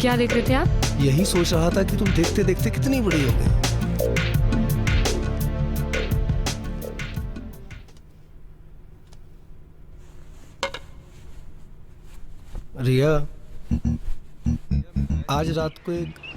क्या देख रहे थे आप? यही सोच रहा था कि तुम देखते देखते कितनी बड़ी हो गई। रिया, आज रात को एक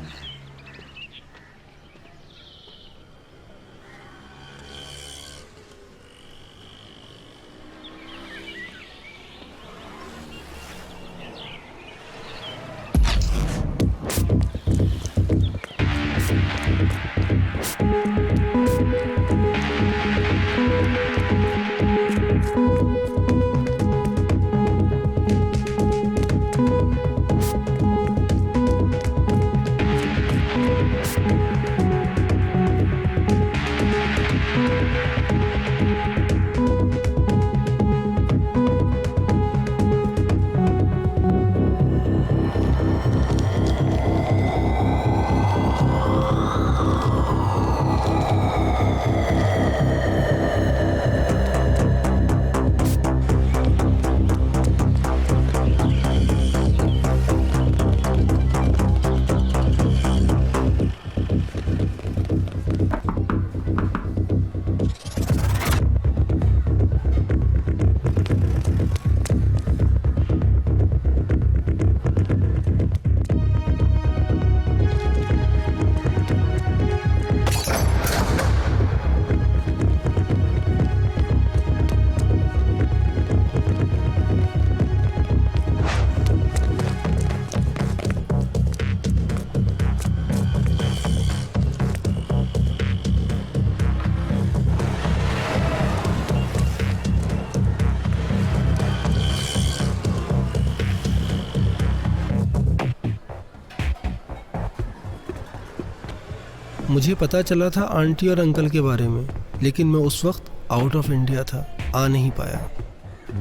मुझे पता चला था आंटी और अंकल के बारे में, लेकिन मैं उस वक्त आउट ऑफ इंडिया था, आ नहीं पाया।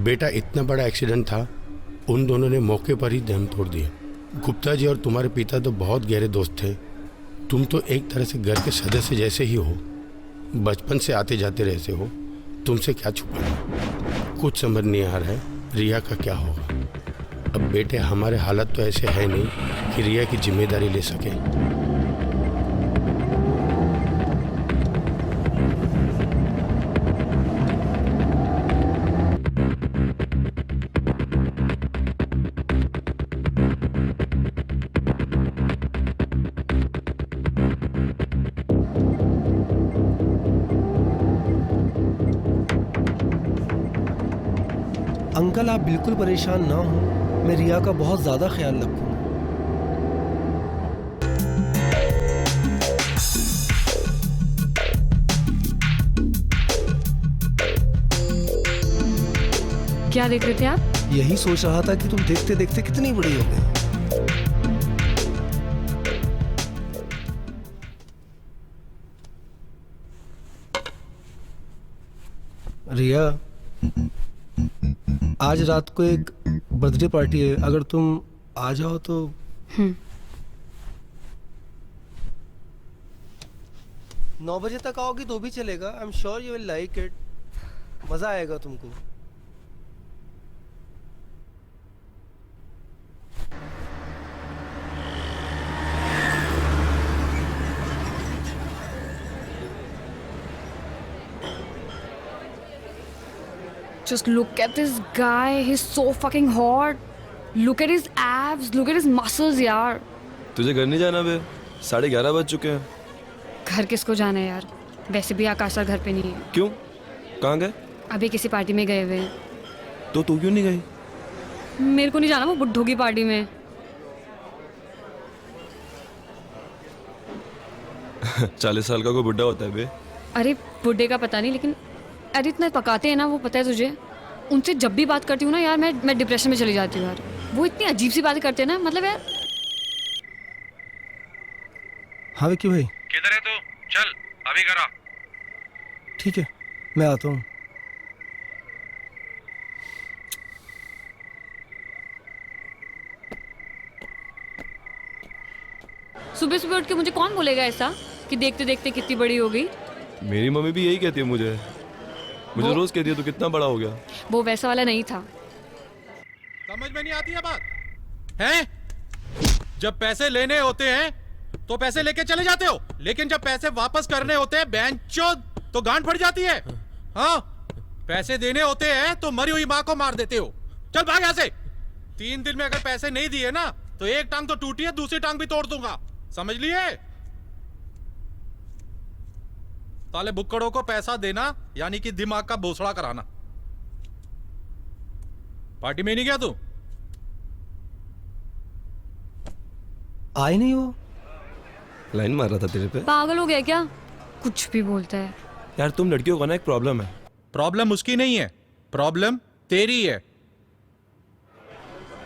बेटा, इतना बड़ा एक्सीडेंट था, उन दोनों ने मौके पर ही दम तोड़ दिया। गुप्ता जी और तुम्हारे पिता तो बहुत गहरे दोस्त थे। तुम तो एक तरह से घर के सदस्य जैसे ही हो, बचपन से आते जाते रहते हो, तुमसे क्या छुपाना। कुछ समझ नहीं आ रहा है रिया का क्या होगा। अब बेटे, हमारे हालत तो ऐसे है नहीं कि रिया की जिम्मेदारी ले सके। अंकल, आप बिल्कुल परेशान ना हो, मैं रिया का बहुत ज्यादा ख्याल रखूंगा। क्या देख रहे थे आप? यही सोच रहा था कि तुम देखते देखते कितनी बड़ी हो गई। रिया, आज रात को एक बर्थडे पार्टी है, अगर तुम आ जाओ तो। 9 बजे तक आओगी तो भी चलेगा। I am sure you will like it, मजा आएगा तुमको। Just look at this guy. He's so fucking hot. Look at his abs. Look at his muscles, यार. तुझे घर नहीं जाना बे? 11:30 बज चुके हैं। घर किसको जाना है यार? वैसे भी आकाश सर घर पे नहीं है। क्यों? कहाँ गए? अभी किसी पार्टी में गए हुए हैं। तो तू क्यों नहीं गई? मेरे को नहीं जाना वो बुड्ढों की पार्टी में। 40 साल का कोई बुड्ढा होता है बे? अरे बुड्ढे का पता नहीं, लेकिन अरे इतना पकाते हैं ना, वो पता है तुझे। उनसे जब भी बात करती हूँ ना यार, मैं डिप्रेशन में चली जाती हूँ यार। वो इतनी अजीब सी बातें करते हैं ना, मतलब यार। हाँ विक्की भाई, किधर है तू? चल अभी करा। ठीक है, मैं आता हूँ। सुबह सुबह उठ के मुझे कौन बोलेगा ऐसा कि देखते देखते कितनी बड़ी हो गई। मेरी मम्मी भी यही कहती है मुझे रोज कहती है तू कितना बड़ा हो गया। वो वैसा वाला नहीं था। समझ में नहीं आती है बात है? जब पैसे लेने होते हैं तो पैसे लेके चले जाते हो, लेकिन जब पैसे वापस करने होते हैं बेंचोद तो गांड फट जाती है। हाँ, पैसे देने होते हैं तो मरी हुई माँ को मार देते हो। चल भाग यहाँ से। 3 दिन में अगर पैसे नहीं दिए ना तो एक टांग तो टूटी है, दूसरी टांग भी तोड़ दूंगा, समझ लिए? साले बुक्कड़ों को पैसा देना यानी कि दिमाग का भोसड़ा कराना। पार्टी में नहीं गया तू? आए नहीं वो? लाइन मार रहा था तेरे पे। पागल हो गया क्या? कुछ भी बोलता है यार तुम लड़कियों को ना एक प्रॉब्लम है। प्रॉब्लम उसकी नहीं है, प्रॉब्लम तेरी है।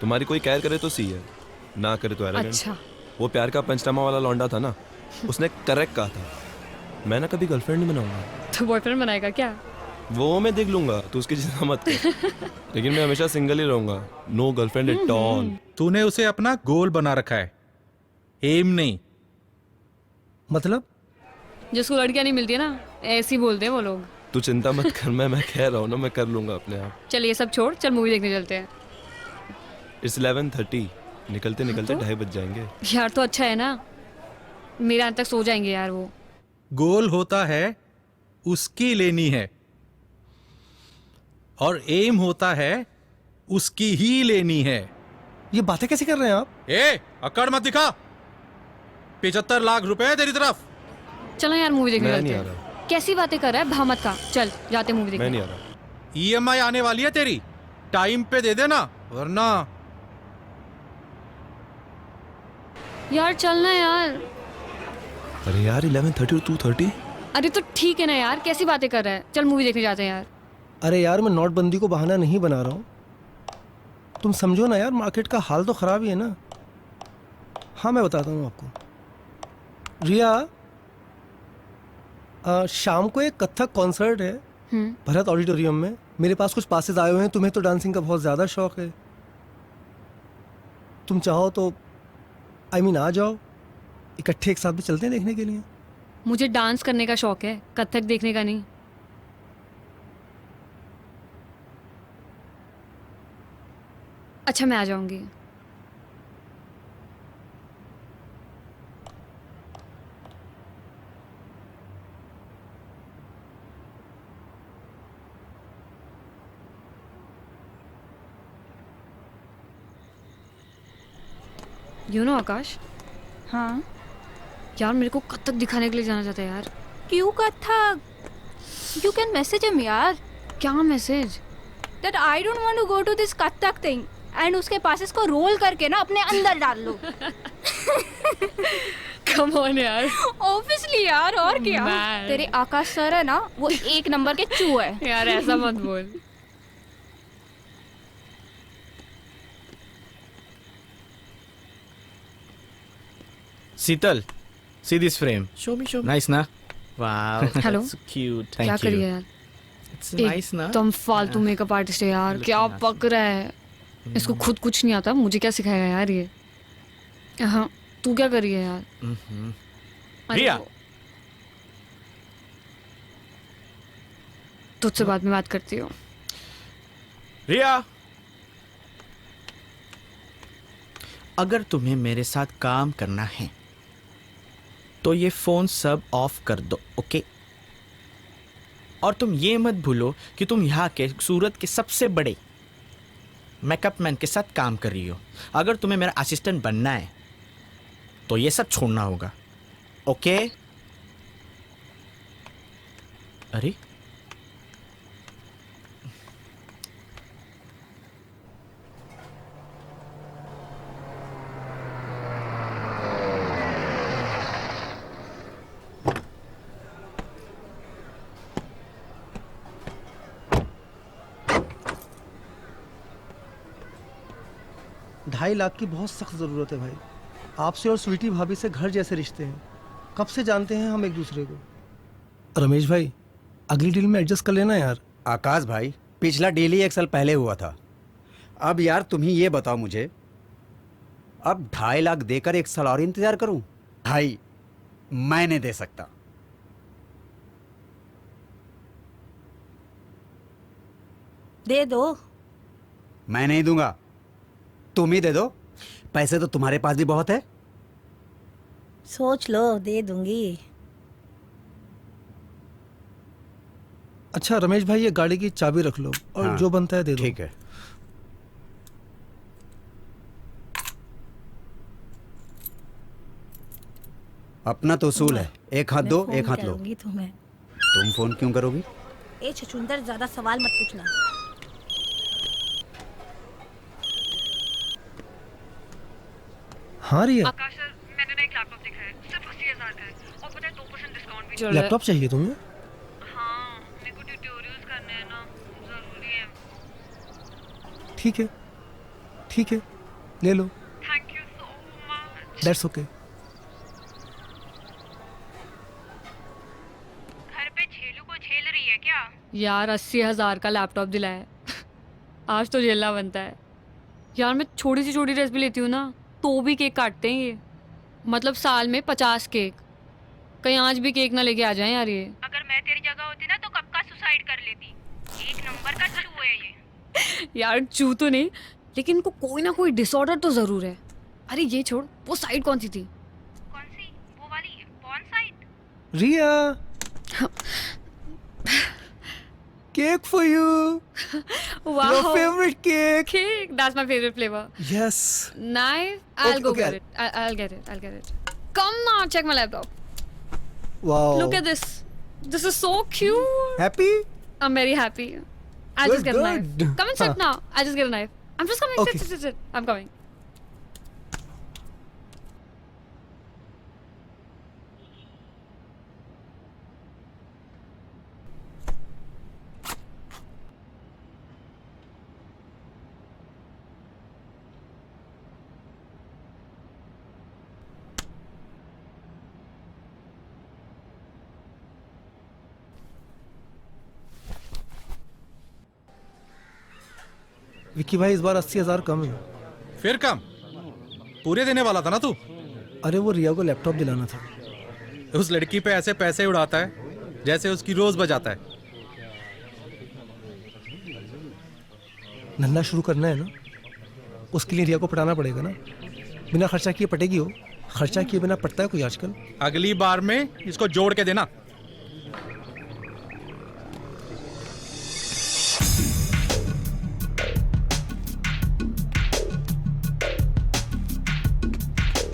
तुम्हारी कोई केयर करे तो सी है, ना करे तो एरोगेंट। अच्छा। वो प्यार का पंचनामा वाला लौंडा था ना, उसने करेक्ट कहा था, मैं ना कभी गर्लफ्रेंड नहीं बनाऊंगा। तो बॉयफ्रेंड बनाएगा क्या? वो मैं देख लूंगा, तू उसकी चिंता मत कर। लेकिन मैं हमेशा सिंगल ही रहूंगा, नो गर्लफ्रेंड एट ऑल। तूने उसे अपना गोल बना रखा है, एम नहीं। मतलब? जिसको लड़कियां नहीं मिलती है ना, ऐसे ही बोलते हैं वो लोग। तू चिंता मत कर, मैं कह रहा हूँ ना, मैं कर लूंगा अपने आप। चल ये सब छोड़, चल मूवी देखने चलते हैं। इट्स 11:30, निकलते निकलते तो? 2:30 बज जाएंगे। यार तो अच्छा है ना, मेरे यहाँ तक सो जाएंगे यार वो। गोल होता है उसकी लेनी है और एम होता है उसकी ही लेनी है। ये बातें कैसे कर रहे हैं आप? ए, अकड़ मत दिखा। 75 लाख रुपए है तेरी तरफ। चलो यार मूवी देखने मैं चलते नहीं आ हैं। रहा। कैसी बातें कर रहा है भामत का? चल जाते मूवी मैं देखने। नहीं आ रहा। ईएमआई आने वाली है तेरी, टाइम पे दे देना वरना। यार चलना यार। अरे यार 11:30 और 2:30। अरे तो ठीक है ना यार, कैसी बातें कर रहा है? चल मूवी देखने जाते हैं यार। अरे यार मैं नोटबंदी को बहाना नहीं बना रहा हूँ, तुम समझो ना यार, मार्केट का हाल तो ख़राब ही है ना। हाँ मैं बताता हूँ आपको। रिया, शाम को एक कथक कॉन्सर्ट है भरत ऑडिटोरियम में। मेरे पास कुछ पासेस आए हुए हैं, तुम्हें तो डांसिंग का बहुत ज़्यादा शौक है, तुम चाहो तो आ जाओ, इकट्ठे एक साथ में चलते हैं देखने के लिए। मुझे डांस करने का शौक है, कथक देखने का नहीं। अच्छा मैं आ जाऊंगी। आकाश, हाँ यार मेरे को कथक दिखाने के लिए जाना चाहता है यार। क्यों Kathak? You can message him यार। क्या message? That I don't want to go to this Kathak thing and उसके पासेस को रोल करके ना अपने अंदर डाल लो। कम ऑन यार। ऑब्वियसली यार, और क्या। Man. तेरे आकाश सर है ना, वो 1 नंबर के चू है। यार ऐसा मत बोल। Sital, see this frame. Show me. Nice, na? Wow. Hello? That's cute. Thank क्या you. करिए यार? It's nice, na? एकदम फालतू मेकअप आर्टिस्ट है यार। Looking क्या awesome. पक रहा है? इसको खुद कुछ नहीं आता, मुझे क्या सिखाएगा यार ये? हाँ, तू क्या कर रही है यार? अरे रिया! वो- तुझसे बाद में बात करती हूँ। रिया! अगर तुम्हें मेरे साथ काम करना है तो ये फोन सब ऑफ कर दो, ओके? और तुम ये मत भूलो कि तुम यहाँ के सूरत के सबसे बड़े मेकअप मैन के साथ काम कर रही हो। अगर तुम्हें मेरा असिस्टेंट बनना है तो ये सब छोड़ना होगा, ओके? अरे ₹2.5 लाख की बहुत सख्त ज़रूरत है भाई। आपसे और स्वीटी भाभी से घर जैसे रिश्ते हैं, कब से जानते हैं हम एक दूसरे को। रमेश भाई, अगली डील में एडजस्ट कर लेना यार। आकाश भाई, पिछला डील ही 1 साल पहले हुआ था। अब यार तुम ही ये बताओ मुझे, अब 2.5 लाख देकर 1 साल और इंतजार करूं? भाई मैं नहीं दे सकता। दे दो। मैं नहीं दूंगा, तुम ही दे दो। पैसे तो तुम्हारे पास भी बहुत है। सोच लो, दे दूंगी। अच्छा रमेश भाई, ये गाड़ी की चाबी रख लो और हाँ, जो बनता है दे दो। ठीक है। अपना तो उसूल है, एक हाथ दो एक हाथ लो। तुम्हें तुम फोन क्यों करोगी? ए छछुंदर, ज्यादा सवाल मत पूछना। हाँ रिया, आकाश सर, मैंने ना एक लैपटॉप देखा है, सिर्फ 80,000 का है और पता है 2% डिस्काउंट भी चल रहा है। लैपटॉप चाहिए तुम्हें? हाँ, मेरे को ट्यूटोरियल्स करने हैं ना, जरूरी है। ठीक है, ठीक है, ले लो। Thank you so much. That's okay. घर पे छेलू को झेल रही है क्या? यार 80,000 का लैपटॉप दिलाया है। आज तो झेलना बनता है। यार मैं छोटी सी छोटी ड्रेस भी लेती हूँ ना, तो भी केक काटते हैं ये। मतलब साल में 50 केक। कहीं आज भी केक ना लेके आ जाएं यार ये। अगर मैं तेरी जगह होती ना तो कब का सुसाइड कर लेती। एक नंबर का चू है ये। यार चू तो नहीं, लेकिन इनको कोई ना कोई डिसऑर्डर तो जरूर है। अरे ये छोड़, वो साइड कौन सी थी? कौन सी? वो वाली porn site? Riya, cake for you. Wow. Your favorite cake. Cake. That's my favorite flavor. Yes. Knife. I'll go Okay, get it. I'll get it. I'll get it. Come now, check my laptop. Wow. Look at this. This is so cute. Happy? I'm very happy. I'll just get a knife. Good. Come and sit now. I'll just get a knife. I'm just coming. Okay. Sit. I'm coming. Vicky भाई, इस बार 80,000 कम है। फिर कम? पूरे देने वाला था ना तू। अरे वो रिया को लैपटॉप दिलाना था। उस लड़की पे ऐसे पैसे उड़ाता है जैसे उसकी रोज बजाता है। धंधा शुरू करना है ना, उसके लिए रिया को पटाना पड़ेगा ना। बिना खर्चा किए पटेगी हो? खर्चा किए बिना पटता है कोई आजकल? अगली बार में इसको जोड़ के देना।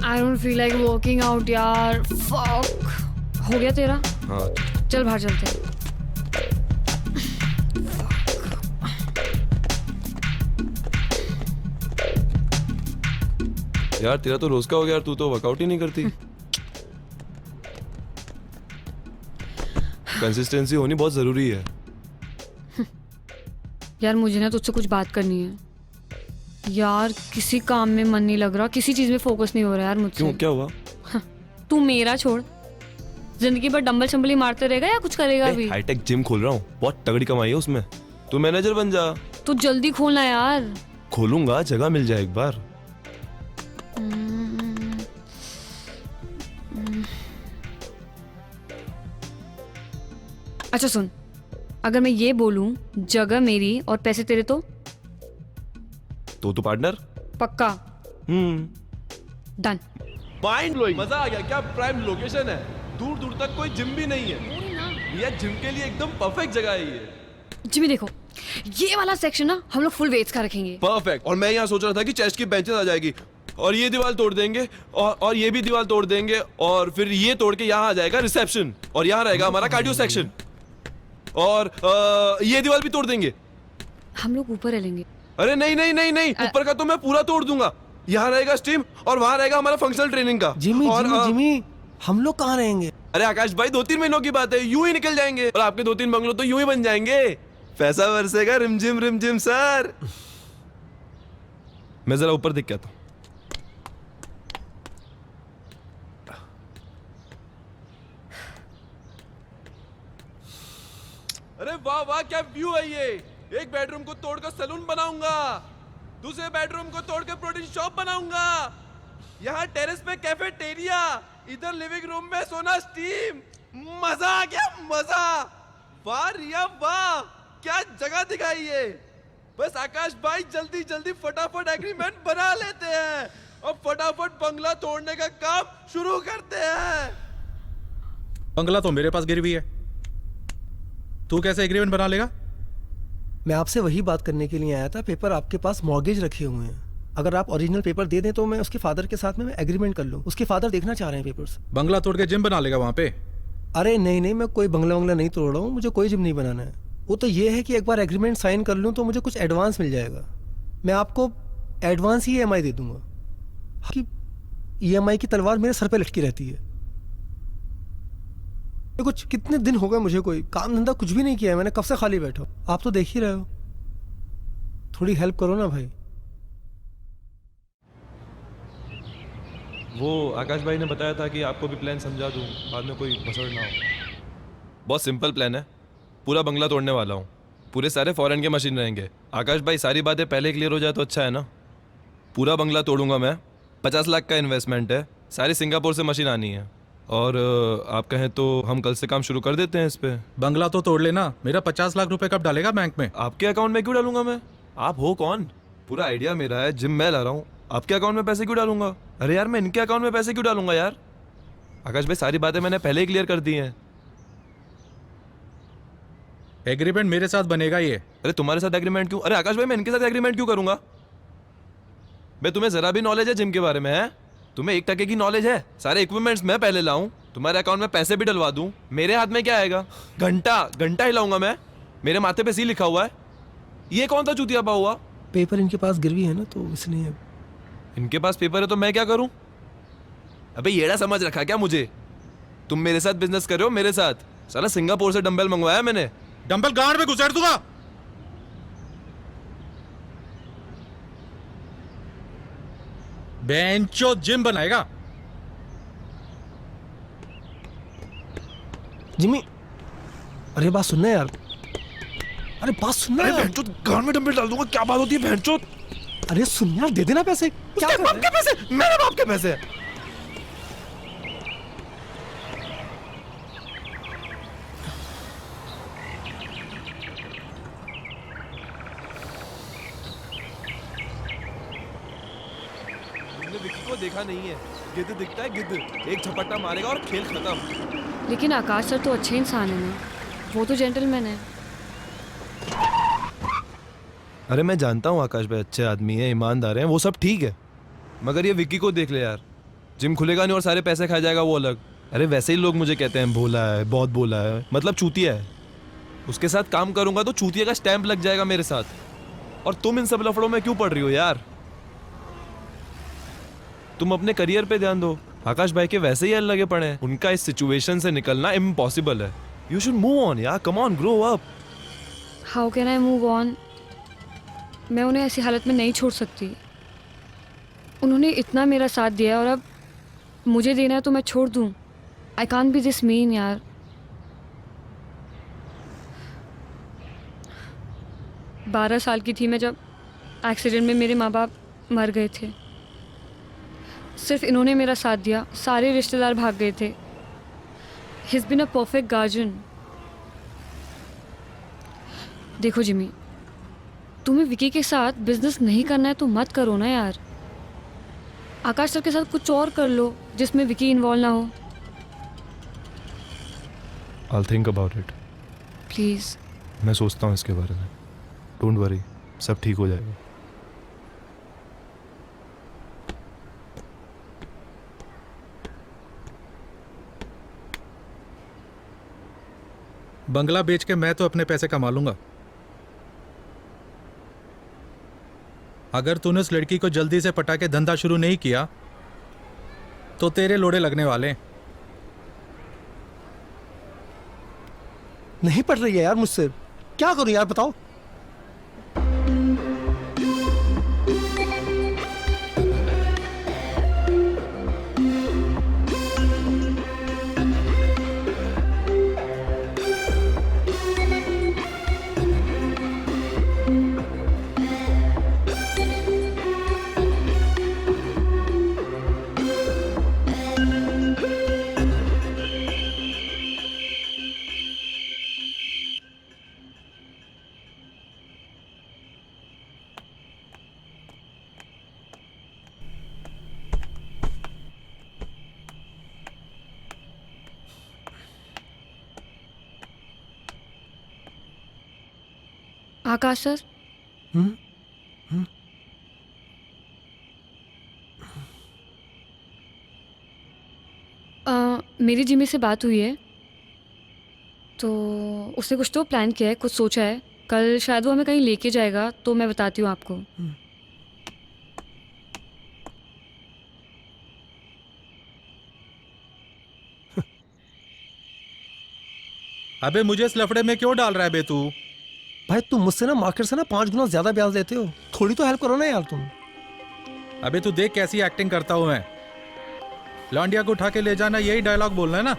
I don't feel like working out यार। Fuck. हो गया तेरा? हाँ, चल बाहर चलते हैं। यार तेरा तो रोज का हो गया यार, तू तो वर्कआउट ही नहीं करती। कंसिस्टेंसी होनी बहुत जरूरी है। यार मुझे ना तुझसे कुछ बात करनी है। यार किसी काम में मन नहीं लग रहा, किसी चीज में फोकस नहीं हो रहा यार मुझसे। क्यों, क्या हुआ? तू मेरा छोड़, जिंदगी भर डंबल शंबली मारते रहेगा या कुछ करेगा भी? हाईटेक जिम खोल रहा हूँ, बहुत तगड़ी कमाई है उसमें। तू मैनेजर बन जा। तू जल्दी खोलना यार। खोलूंगा, जगह मिल जाए एक बार। अच्छा सुन, अगर मैं ये बोलूं जगह मेरी और पैसे तेरे तो पार्टनर पक्का? डन। माइंड ब्लोइंग, मजा आ गया। क्या प्राइम लोकेशन है, दूर दूर तक कोई जिम भी नहीं है। ये जिम के लिए एकदम परफेक्ट जगह है ये। जिमी देखो, ये वाला सेक्शन ना हम लोग फुल वेट्स का रखेंगे। परफेक्ट। और मैं यहाँ सोच रहा था कि चेस्ट की बेंचेस आ जाएगी और ये दीवार तोड़ देंगे और ये भी दीवार तोड़ देंगे और फिर ये तोड़ के यहाँ आ जाएगा रिसेप्शन और यहाँ रहेगा हमारा कार्डियो सेक्शन और ये दीवार भी तोड़ देंगे। हम लोग ऊपर रहेंगे। अरे नहीं नहीं नहीं नहीं, ऊपर का तो मैं पूरा तोड़ दूंगा। यहाँ रहेगा स्टीम और वहाँ रहेगा हमारा फंक्शनल ट्रेनिंग का। जिमी और जिमी जिमी, हम लोग कहाँ रहेंगे? अरे आकाश भाई, 2-3 महीनों की बात है, यूं ही निकल जाएंगे और आपके 2-3 बंगलो तो यूं ही बन जाएंगे। पैसा बरसेगा रिमझिम सर। मैं जरा ऊपर देख के आता हूं। अरे वाह वाह, क्या व्यू है ये। एक बेडरूम को तोड़कर सैलून बनाऊंगा, दूसरे बेडरूम को तोड़कर प्रोटीन शॉप बनाऊंगा, यहाँ टेरेस पे कैफेटेरिया, इधर लिविंग रूम में सोना स्टीम। मजा आ गया, मजा। वाह रिया वाह, क्या जगह दिखाई है। बस आकाश भाई जल्दी जल्दी फटाफट एग्रीमेंट बना लेते हैं अब फटाफट बंगला तोड़ने का काम शुरू करते हैं। बंगला तो मेरे पास गिरवी है, तू कैसे एग्रीमेंट बना लेगा? मैं आपसे वही बात करने के लिए आया था। पेपर आपके पास मॉर्गेज रखे हुए हैं, अगर आप ओरिजिनल पेपर दे दें तो मैं उसके फादर के साथ में एग्रीमेंट कर लूँ। उसके फादर देखना चाह रहे हैं पेपर्स। बंगला तोड़ के जिम बना लेगा वहां पे? अरे नहीं नहीं, मैं कोई बंगला वंगला नहीं तोड़ रहा हूँ, मुझे कोई जिम नहीं बनाना है। वो तो ये है कि एक बार एग्रीमेंट साइन कर लूँ तो मुझे कुछ एडवांस मिल जाएगा। मैं आपको एडवांस ही EMI दे दूंगा। कि EMI की तलवार मेरे सर पे लटकी रहती है। ये कुछ कितने दिन हो गए मुझे कोई काम धंधा कुछ भी नहीं किया है, मैंने कब से खाली बैठा हूँ। आप तो देख ही रहे हो, थोड़ी हेल्प करो ना भाई। वो आकाश भाई ने बताया था कि आपको भी प्लान समझा दूं, बाद में कोई मसड़ ना हो। बहुत सिंपल प्लान है, पूरा बंगला तोड़ने वाला हूँ। पूरे सारे फॉरेन के मशीन रहेंगे। आकाश भाई सारी बातें पहले क्लियर हो जाए तो अच्छा है ना। पूरा बंगला तोड़ूंगा मैं, 50 लाख का इन्वेस्टमेंट है, सारी सिंगापुर से मशीन आनी है। और आप कहें तो हम कल से काम शुरू कर देते हैं इस पे। बंगला तो तोड़ लेना, मेरा 50 लाख रुपए कब डालेगा बैंक में? आपके अकाउंट में क्यों डालूंगा मैं? आप हो कौन? पूरा आइडिया मेरा है, जिम मैं ला रहा हूँ, आपके अकाउंट में पैसे क्यों डालूंगा? अरे यार मैं इनके अकाउंट में पैसे क्यों डालूंगा यार? आकाश भाई सारी बातें मैंने पहले ही क्लियर कर दी हैं। एग्रीमेंट मेरे साथ बनेगा ये। अरे तुम्हारे साथ एग्रीमेंट क्यों? अरे आकाश भाई मैं इनके साथ एग्रीमेंट क्यों करूंगा? मैं तुम्हें जरा भी नॉलेज है जिम के बारे में? है तुम्हें 1% की नॉलेज है? सारे इक्विपमेंट्स मैं पहले लाऊं, तुम्हारे अकाउंट में पैसे भी डलवा दूं, मेरे हाथ में क्या आएगा? घंटा हिलाऊंगा मैं, मेरे माथे पे सी लिखा हुआ है। ये कौन था चूतिया पा हुआ? पेपर इनके पास गिरवी है ना, तो इसलिए। इनके पास पेपर है तो मैं क्या करूं? अबे येड़ा समझ रखा क्या मुझे? तुम मेरे साथ बिजनेस कर रहे हो, मेरे साथ। साला सिंगापुर से डंबल मंगवाया मैंने। डंबल गांड में घुसेड़ दूंगा। बेंचो जिम बनाएगा। जिमी, अरे बात सुनना यार, अरे बात सुनना यार। भैंचोद गांड में डंबल डाल दूंगा, क्या बात होती है भैंचोद? अरे सुन यार, दे देना पैसे। क्या उसके कर बाप रहे के पैसे? मेरे बाप के पैसे? तुमने विक्की को देखा नहीं है, गिद्ध दिखता है गिद्ध, एक झपट्टा मारेगा और खेल खत्म। लेकिन आकाश सर तो अच्छे इंसान है ना, वो तो जेंटलमैन है। अरे मैं जानता हूँ आकाश भाई अच्छे आदमी है, ईमानदार हैं, वो सब ठीक है, मगर ये विक्की को देख ले यार, जिम खुलेगा नहीं और सारे पैसे खा जाएगा वो अलग। अरे वैसे ही लोग मुझे कहते हैं भोला है, बहुत भोला है, मतलब चूतिया है। उसके साथ काम करूंगा तो चूतिया का स्टैंप लग जाएगा मेरे साथ। और तुम इन सब लफड़ों में क्यों पड़ रही हो यार? तुम अपने करियर पे ध्यान दो। आकाश भाई के वैसे ही लगे पड़े हैं, उनका इस सिचुएशन से निकलना इम्पॉसिबल है। यू शुड मूव ऑन यार, come on, grow up. How can I move on? मैं उन्हें ऐसी हालत में नहीं छोड़ सकती। उन्होंने इतना मेरा साथ दिया और अब मुझे देना है तो मैं छोड़ दूँ? I can't be this mean यार। बारह साल की थी मैं जब एक्सीडेंट में मेरे माँ बाप मर गए थे। सिर्फ इन्होंने मेरा साथ दिया, सारे रिश्तेदार भाग गए थे। He is been a perfect guardian. देखो जिमी, तुम्हें विकी के साथ बिजनेस नहीं करना है तो मत करो ना यार। आकाश सर के साथ कुछ और कर लो जिसमें विकी इन्वॉल्व ना हो। I'll think about it. Please. मैं सोचता हूँ इसके बारे में। डोंट वरी, सब ठीक हो जाएगा। बंगला बेच के मैं तो अपने पैसे कमा लूंगा। अगर तूने उस लड़की को जल्दी से पटा के धंधा शुरू नहीं किया तो तेरे लोड़े लगने वाले। नहीं पड़ रही है यार मुझसे, क्या करूं यार बताओ। आकाश सर, मेरी जिमी से बात हुई है, तो उसने कुछ तो प्लान किया है, कुछ सोचा है। कल शायद वो हमें कहीं लेके जाएगा, तो मैं बताती हूँ आपको। अबे मुझे इस लफड़े में क्यों डाल रहा है बे तू? भाई तुम मुझसे ना मार्केट से ना 5 गुना ज्यादा ब्याज लेते हो, थोड़ी तो हेल्प करो ना यार तुम। अबे तू देख कैसी एक्टिंग करता हूं मैं। लौंडिया को उठा के ले जाना, यही डायलॉग बोलना है ना?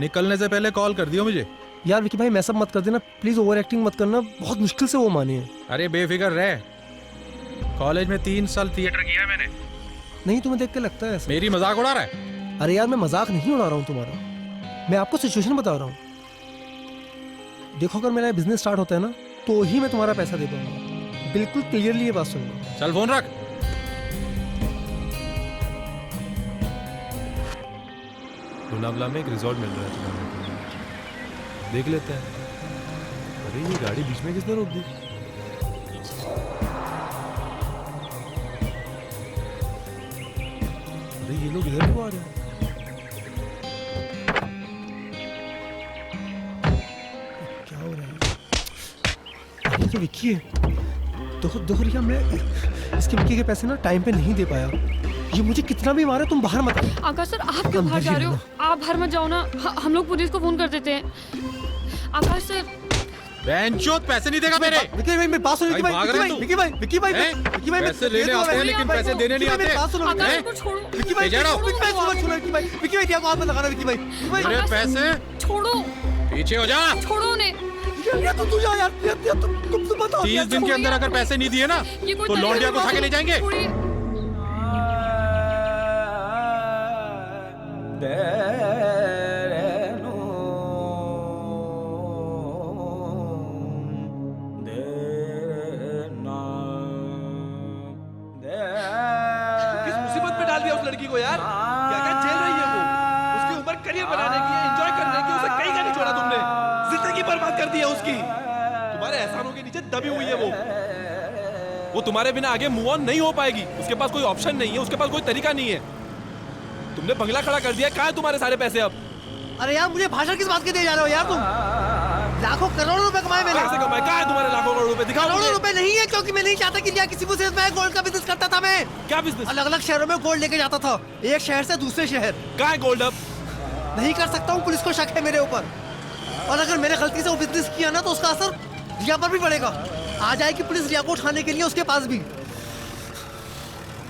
निकलने से पहले कॉल कर दियो मुझे। यार विकी भाई, मैं सब मत कर देना प्लीज, ओवर एक्टिंग मत करना, बहुत मुश्किल से वो मानी है। अरे बेफिक्र रह, कॉलेज में 3 साल थिएटर किया है मैंने। नहीं तुम्हें देख के लगता है ऐसा। मेरी मजाक उड़ा रहा है? अरे यार मैं मजाक नहीं उड़ा रहा हूँ तुम्हारा, मैं आपको सिचुएशन बता रहा हूँ। देखो अगर मेरा बिजनेस स्टार्ट होता है ना, तो ही मैं तुम्हारा पैसा दे पाऊंगा, बिल्कुल क्लियरली ये बात सुन लो। चल फोन रख। लोनावला में एक रिजॉर्ट मिल रहा है तुम्हारे को, देख लेते हैं। अरे ये गाड़ी बीच में किसने रोक दी? अरे ये लोग इधर क्यों आ रहे हैं? क्या हो रहा है? ये तो विक्की है। देखो रिया, मैं इसके विक्की के पैसे ना टाइम पे नहीं दे पाया। ये मुझे कितना भी मारा, तुम बाहर मत आओ। आकाश सर, आप क्यों बाहर जा रहे हो? आप बाहर मत जाओ ना, हम लोग पुलिस को फोन कर देते हैं। आकाश सर, बेंचोद पैसे नहीं देगा मेरे। विक्की भाई मेरी बात सुनो। विक्की भाई पैसे लेने आते हैं लेकिन पैसे देने नहीं आते। आकाश को छोड़ो। विक्की भाई रिया को हाथ मत लगाना। विक्की भाई मेरे पैसे छोड़ो, पीछे हो जा। छोड़ो उन्हें। तू जा यार, तुम बताओ। 30 दिन के अंदर अगर पैसे नहीं दिए ना, तो लौंडिया को उठा के ले जाएंगे। किस मुसीबत में डाल दिया उस लड़की को यार? क्या क्या झेल रही है वो? उसकी उम्र करियर बनाने की है, एंजॉय करने की, उसे कहीं का नहीं छोड़ा तुमने। जिंदगी बर्बाद कर दी है उसकी। तुम्हारे एहसानों के नीचे दबी हुई है वो तुम्हारे बिना आगे मूव ऑन नहीं हो पाएगी। उसके पास कोई ऑप्शन नहीं है, उसके पास कोई तरीका नहीं है। तुमने बंगला खड़ा कर दिया, कहाँ है तुम्हारे सारे पैसे अब? अरे यार मुझे भाषण किस बात के दे जा रहे हो यार तुम? लाखों करोड़ों रुपए कमाए मैंने। कैसे कमाए? कहाँ है तुम्हारे लाखों करोड़ रुपए? दिखाओ। करोड़ों रुपए नहीं है, क्योंकि मैं नहीं चाहता कि रिया किसी मुसीबत में। गोल्ड का बिजनेस करता था मैं। क्या बिजनेस? अलग अलग शहरों में गोल्ड लेके जाता था, एक शहर से दूसरे शहर। कहाँ है गोल्ड अब? नहीं कर सकता हूँ, पुलिस को शक है मेरे ऊपर। और अगर मैंने गलती से वो बिजनेस किया ना, तो उसका असर रिया पर भी पड़ेगा। आ जाएगी पुलिस रिया को उठाने के लिए उसके पास भी।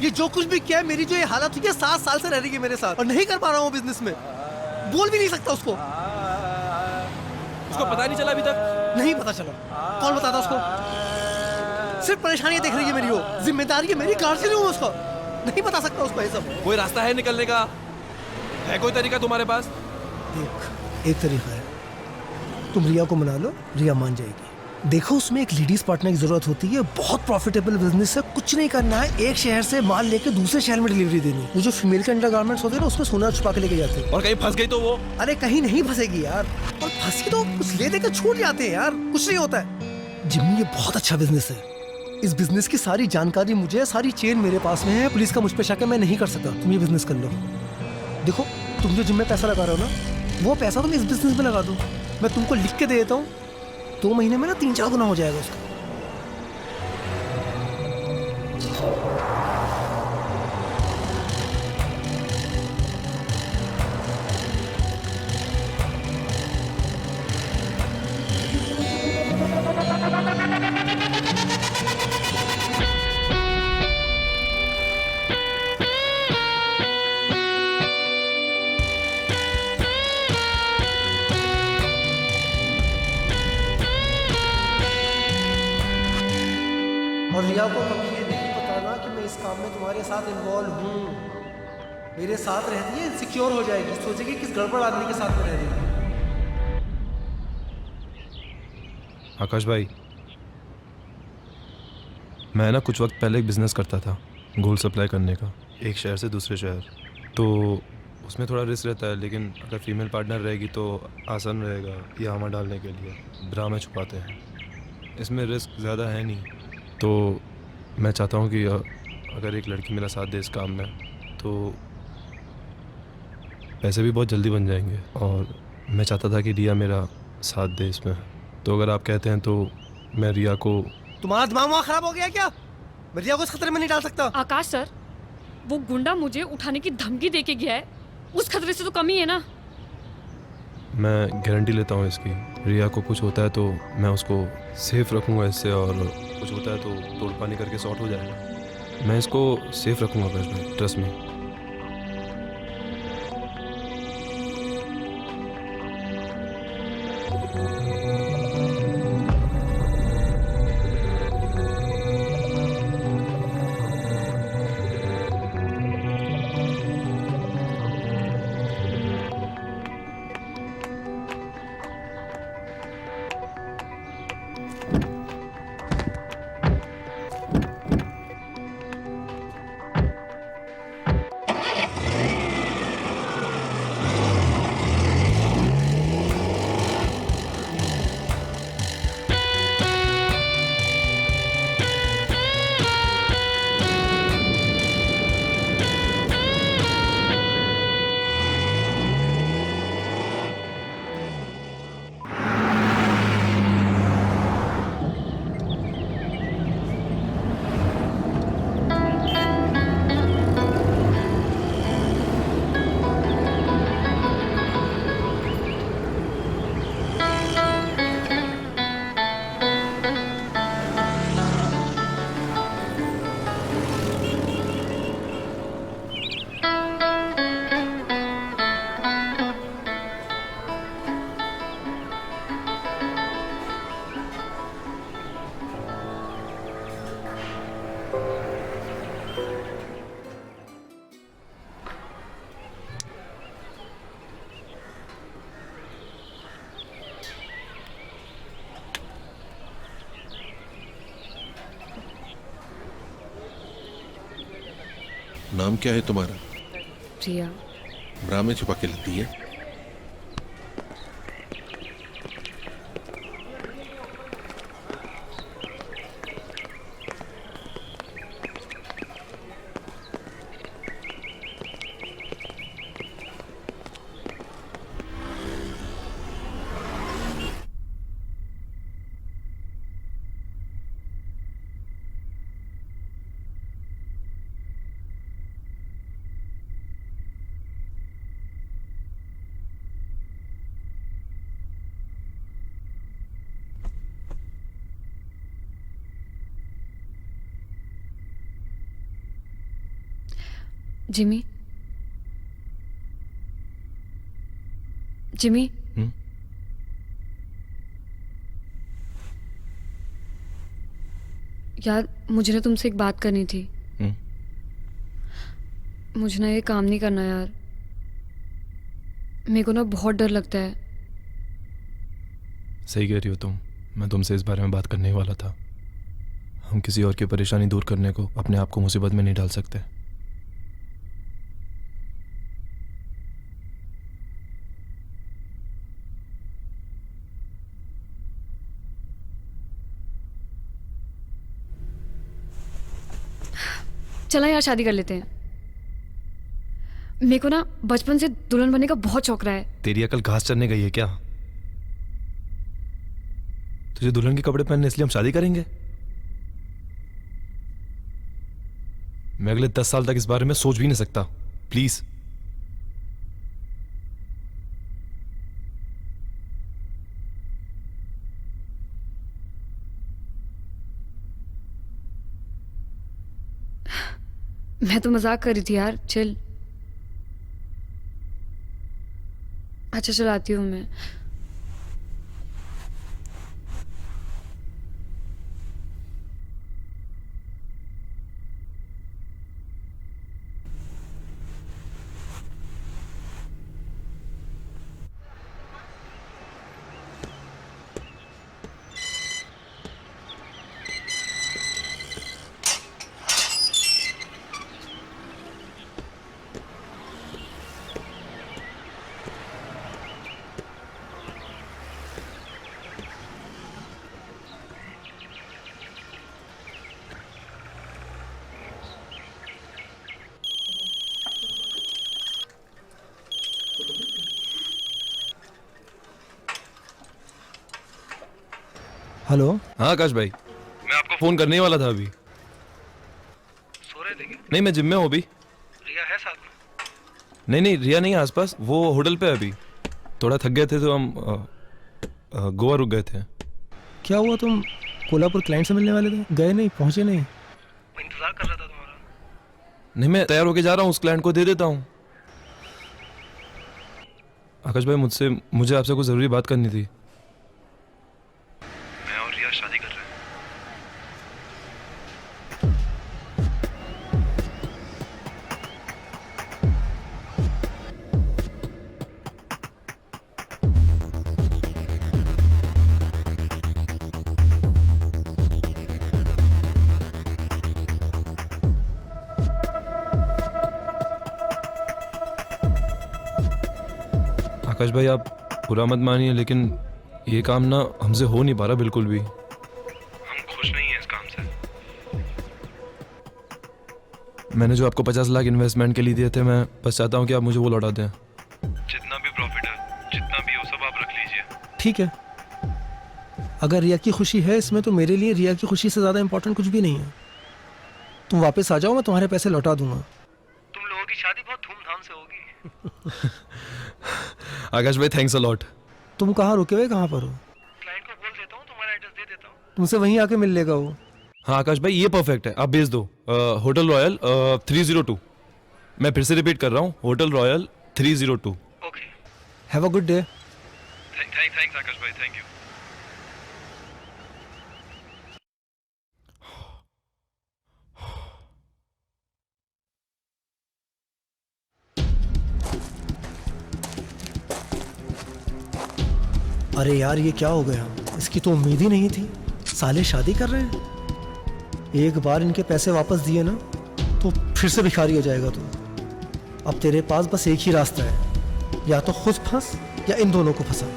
ये जो कुछ भी किया है, मेरी जो ये हालत हुई है, 7 साल से रह रही है मेरे साथ, और नहीं कर पा रहा हूँ बिजनेस में। बोल भी नहीं सकता उसको पता नहीं चला अभी तक? नहीं पता चला। कौन बताता उसको? सिर्फ परेशानियां देख रही है मेरी वो। जिम्मेदारी है मेरी, कार से लूँ उसको। नहीं बता सकता उसको ये सब। कोई रास्ता है निकलने का? है कोई तरीका तुम्हारे पास? एक तरीका है, तुम रिया को मना लो, रिया मान जाएगी। देखो उसमें एक लेडीज पार्टनर की जरूरत होती है, बहुत प्रॉफिटेबल बिजनेस है। कुछ नहीं करना है, एक शहर से माल लेके दूसरे शहर में डिलीवरी देनी। वो जो फीमेल के अंडरगारमेंट्स होते हैं ना, उसमें सोना छुपा के लेके जाते हैं। और कहीं फंस गई तो वो? अरे कहीं नहीं फंसेगी यार, और फंसी तो कुछ ले देकर छूट जाते हैं यार, कुछ नहीं होता है। जिम्मी ये बहुत अच्छा बिजनेस है। इस बिजनेस की सारी जानकारी मुझे है, सारी चेन मेरे पास में है। पुलिस का मुझ पे शक है, मैं नहीं कर सकता। तुम ये बिजनेस कर लो। देखो तुम जो जिम में पैसा लगा रहे हो ना, वो पैसा तुम इस बिजनेस में लगा दो। मैं तुमको लिख के दे देता हूँ, 2 महीने में ना 3-4 गुना हो जाएगा उसका। और रिया को कभी ये नहीं बताना कि मैं इस काम में तुम्हारे साथ इन्वॉल्व हूँ। मेरे साथ रहती है, इनसिक्योर हो जाएगी, सोचेगी किस गड़बड़ आदमी के साथ में रह रही है। आकाश भाई, मैं ना कुछ वक्त पहले एक बिजनेस करता था, गोल्ड सप्लाई करने का, एक शहर से दूसरे शहर। तो उसमें थोड़ा रिस्क रहता है, लेकिन अगर फीमेल पार्टनर रहेगी तो आसान रहेगा ये आमा डालने के लिए। ब्रा में छुपाते हैं। इसमें रिस्क ज़्यादा है नहीं, तो मैं चाहता हूँ कि अगर एक लड़की मेरा साथ दे इस काम में तो पैसे भी बहुत जल्दी बन जाएंगे। और मैं चाहता था कि रिया मेरा साथ दे इसमें, तो अगर आप कहते हैं तो मैं रिया को। तुम्हारा दिमाग वहाँ खराब हो गया क्या? मैं रिया को इस खतरे में नहीं डाल सकता। आकाश सर, वो गुंडा मुझे उठाने की धमकी दे के गया है, उस खतरे से तो कम ही है ना। मैं गारंटी लेता हूँ इसकी, रिया को कुछ होता है तो मैं उसको सेफ रखूँगा इससे, और कुछ होता है तो तोड़ पानी करके सॉर्ट हो जाएगा। मैं इसको सेफ रखूँगा बस, ट्रस्ट में। नाम क्या है तुम्हारा? रिया। ब्रा में छुपा के लेती है। जिमी, जिमी, यार मुझे ना तुमसे एक बात करनी थी। मुझे ना ये काम नहीं करना यार, मेरे को ना बहुत डर लगता है। सही कह रही हो तुम, मैं तुमसे इस बारे में बात करने ही वाला था। हम किसी और की परेशानी दूर करने को अपने आप को मुसीबत में नहीं डाल सकते। चला यार शादी कर लेते हैं। मेरे को ना बचपन से दुल्हन बनने का बहुत शौक रहा है। तेरी अकल घास चरने गई है क्या? तुझे दुल्हन के कपड़े पहनने इसलिए हम शादी करेंगे? मैं अगले 10 साल तक इस बारे में सोच भी नहीं सकता। प्लीज। मैं तो मजाक कर रही थी यार, चिल। अच्छा चलाती हूँ मैं। हेलो। हाँ आकाश भाई, मैं आपको फोन करने ही वाला था अभी। सो रहे थे क्या? नहीं, मैं जिम में हूँ अभी। रिया है साथ में? नहीं, रिया नहीं है आसपास, वो होटल पे है अभी। थोड़ा थक गए थे तो हम गोवा रुक गए थे। क्या हुआ, तुम कोल्हापुर क्लाइंट से मिलने वाले थे, गए नहीं, पहुंचे नहीं? मैं इंतजार कर रहा था तुम्हारा। नहीं, मैं तैयार होके जा रहा हूँ, उस क्लाइंट को दे देता हूँ। आकाश भाई, मुझे आपसे कुछ ज़रूरी बात करनी थी। मैं और रिया शादी कर रहे हैं। आकाश भाई, आप बुरा मत मानिए, लेकिन ये काम ना हमसे हो नहीं पा रहा बिल्कुल भी। हम खुश नहीं हैं इस काम से। मैंने जो आपको 50 लाख इन्वेस्टमेंट के लिए दिए थे, मैं बस चाहता हूँ कि आप मुझे वो लौटा दें। जितना भी प्रॉफिट है, जितना भी हो, सब आप रख लीजिए। ठीक है, अगर रिया की खुशी है इसमें, तो मेरे लिए रिया की खुशी से ज़्यादा इम्पोर्टेंट कुछ भी नहीं है। तुम वापस आ जाओ, मैं तुम्हारे पैसे लौटा दूंगा। तुम लोगों की शादी बहुत धूमधाम से होगी। आकाश भाई, थैंक्स अ लॉट। तुम कहाँ रुके हुए, कहाँ पर हो? क्लाइंट को बोल देता हूँ, तुम्हारा एड्रेस दे देता हूँ। तुमसे वहीं आके मिल लेगा वो। हाँ आकाश भाई, ये परफेक्ट है, आप भेज दो। Hotel royal 302। मैं फिर से रिपीट कर रहा हूँ, hotel royal 302। Okay. Have a good day. Thanks Akash भाई, थैंक यू। अरे यार, ये क्या हो गया, इसकी तो उम्मीद ही नहीं थी। साले शादी कर रहे हैं। एक बार इनके पैसे वापस दिए ना, तो फिर से भिखारी हो जाएगा तू। अब तेरे पास बस एक ही रास्ता है, या तो खुद फंस या इन दोनों को फंसा।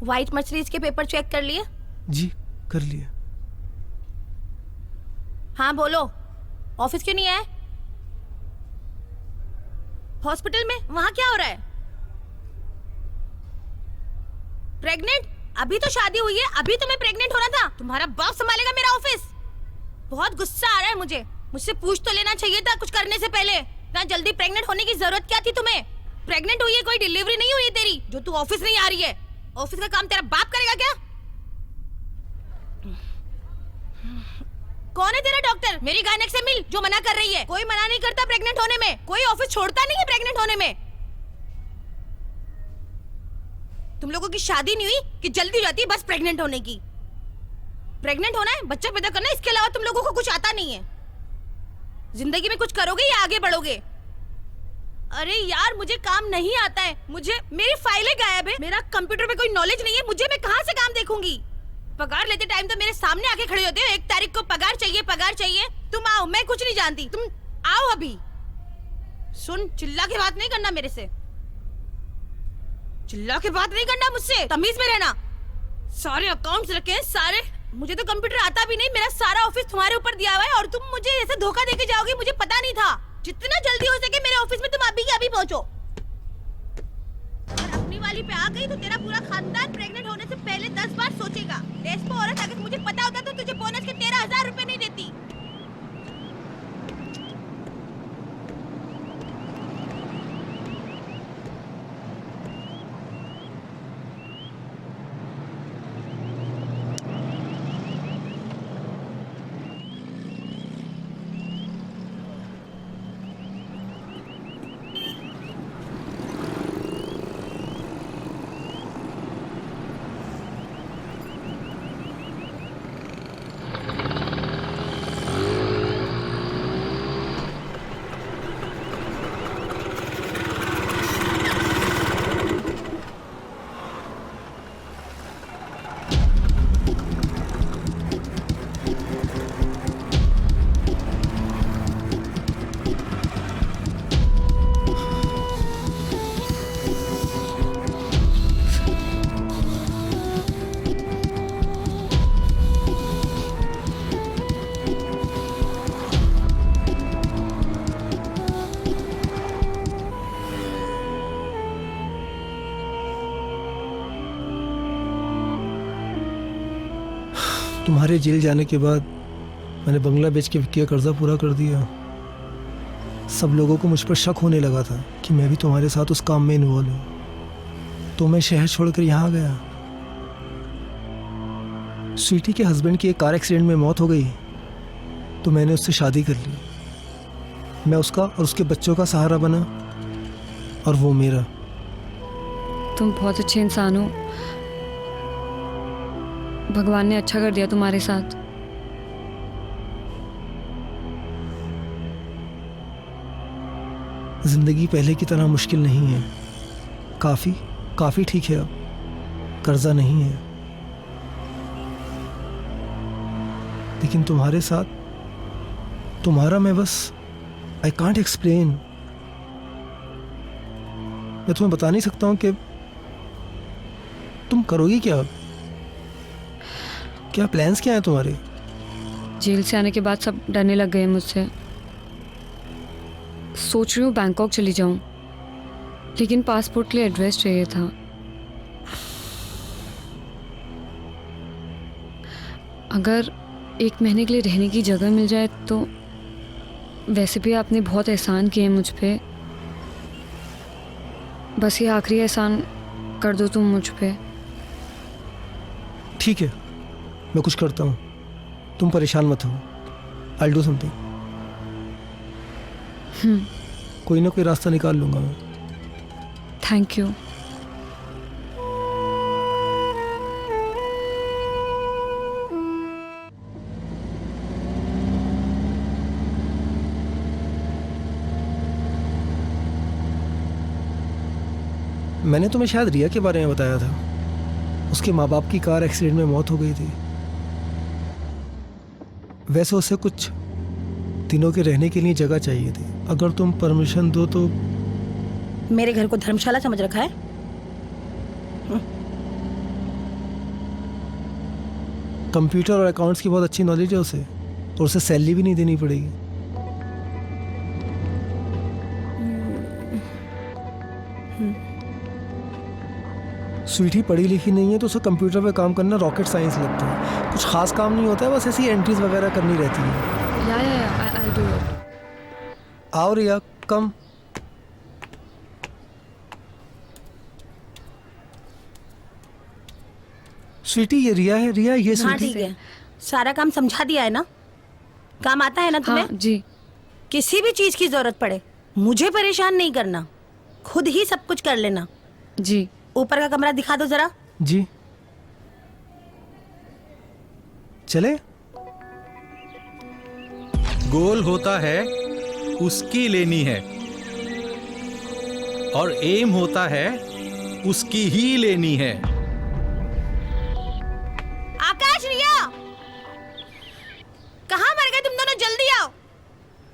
व्हाइट मर्सिडीज के पेपर चेक कर लिए? जी कर लिए। हाँ बोलो, ऑफिस क्यों नहीं आए? हॉस्पिटल में वहां क्या हो रहा है? प्रेग्नेंट? अभी तो शादी हुई है, अभी तुम्हें प्रेग्नेंट होना था। तुम्हारा बाप संभालेगा मेरा ऑफिस। बहुत गुस्सा आ रहा है मुझसे पूछ तो लेना चाहिए था कुछ करने से पहले। इतना जल्दी प्रेग्नेंट होने की जरूरत क्या थी तुम्हें? प्रेग्नेंट हुई है, कोई डिलीवरी नहीं हुई है तेरी, जो तू ऑफिस नहीं आ रही है। ऑफिस का काम तेरा बाप करेगा क्या? कौन है तेरा डॉक्टर? मेरी गायनेक से मिल, जो मना कर रही है। कोई मना नहीं करता प्रेग्नेंट होने में, कोई ऑफिस छोड़ता नहीं है प्रेग्नेंट होने में। तुम लोगों की शादी नहीं हुई कि जल्दी हो जाती है बस प्रेग्नेंट होने की। प्रेग्नेंट होना है, बच्चा पैदा करना है, इसके अलावा तुम लोगों को कुछ आता नहीं है। जिंदगी में कुछ करोगे या आगे बढ़ोगे? अरे यार, मुझे काम नहीं आता है। मेरी फाइलें गायब है, मेरा कंप्यूटर में कोई नॉलेज नहीं है। मैं कहाँ से काम देखूंगी? पगार लेते टाइम तो मेरे सामने आके खड़े होते हो, 1 तारीख को पगार चाहिए। तुम आओ, मैं कुछ नहीं जानती, तुम आओ अभी। सुन, चिल्ला के बात नहीं करना मेरे से, चिल्ला के बात नहीं करना मुझसे, तमीज में रहना। सारे अकाउंट्स रखे हैं सारे। मुझे तो कंप्यूटर आता भी नहीं, मेरा सारा ऑफिस तुम्हारे ऊपर दिया हुआ है और तुम मुझे ऐसे धोखा देके जाओगे, मुझे पता नहीं था। जितना जल्दी हो सके मेरे ऑफिस में तुम अभी के अभी पहुंचो। अगर अपनी वाली पे आ गई तो तेरा पूरा खानदान प्रेग्नेंट होने से पहले 10 बार सोचेगा। डेस्पो औरत, अगर मुझे पता होता तो तुझे बोनस के 13,000 रुपए नहीं देती। तुम्हारे जेल जाने के बाद मैंने बंगला बेच के विक्की का कर्जा पूरा कर दिया। सब लोगों को मुझ पर शक होने लगा था कि मैं भी तुम्हारे साथ उस काम में इन्वॉल्व हूँ, तो मैं शहर छोड़कर यहाँ आ गया। स्वीटी के हस्बैंड की एक कार एक्सीडेंट में मौत हो गई, तो मैंने उससे शादी कर ली। मैं उसका और उसके बच्चों का सहारा बना और वो मेरा। तुम बहुत अच्छे इंसान हो, भगवान ने अच्छा कर दिया तुम्हारे साथ। जिंदगी पहले की तरह मुश्किल नहीं है, काफी ठीक है। अब कर्जा नहीं है, लेकिन तुम्हारे साथ तुम्हारा मैं बस आई कांट एक्सप्लेन। मैं तुम्हें बता नहीं सकता हूं कि तुम करोगी क्या। क्या प्लान्स क्या हैं तुम्हारे? जेल से आने के बाद सब डरने लग गए मुझसे। सोच रही हूँ बैंकॉक चली जाऊँ, लेकिन पासपोर्ट के लिए एड्रेस चाहिए था। अगर 1 महीने के लिए रहने की जगह मिल जाए तो। वैसे भी आपने बहुत एहसान किए मुझ पे, बस ये आखिरी एहसान कर दो तुम मुझ पे। ठीक है, मैं कुछ करता हूँ, तुम परेशान मत हो। I will do something. कोई ना कोई रास्ता निकाल लूंगा मैं। Thank you. मैंने तुम्हें शायद रिया के बारे में बताया था। उसके माँ बाप की कार एक्सीडेंट में मौत हो गई थी। वैसे उसे कुछ दिनों के रहने के लिए जगह चाहिए थी। अगर तुम परमिशन दो तो। मेरे घर को धर्मशाला समझ रखा है? कंप्यूटर और अकाउंट्स की बहुत अच्छी नॉलेज है उसे, और उसे सैलरी भी नहीं देनी पड़ेगी। स्वीटी पढ़ी लिखी नहीं है, तो उसे कंप्यूटर पे काम करना रॉकेट साइंस लगता है। कुछ खास काम नहीं होता है, बस ऐसी एंट्रीज वगैरह करनी रहती है। I'll do it. आओ रिया, कम। स्वीटी ये रिया है। रिया ये हाँ स्वीटी। ठीक है, सारा काम समझा दिया है ना? काम आता है ना तुम्हें? हाँ, जी। किसी भी चीज की जरूरत पड़े मुझे परेशान नहीं करना, खुद ही सब कुछ कर लेना। जी। ऊपर का कमरा दिखा दो जरा। जी चले। गोल होता है उसकी लेनी है, और एम होता है उसकी ही लेनी है। आकाश, रिया, कहाँ मर गए तुम दोनों? जल्दी आओ,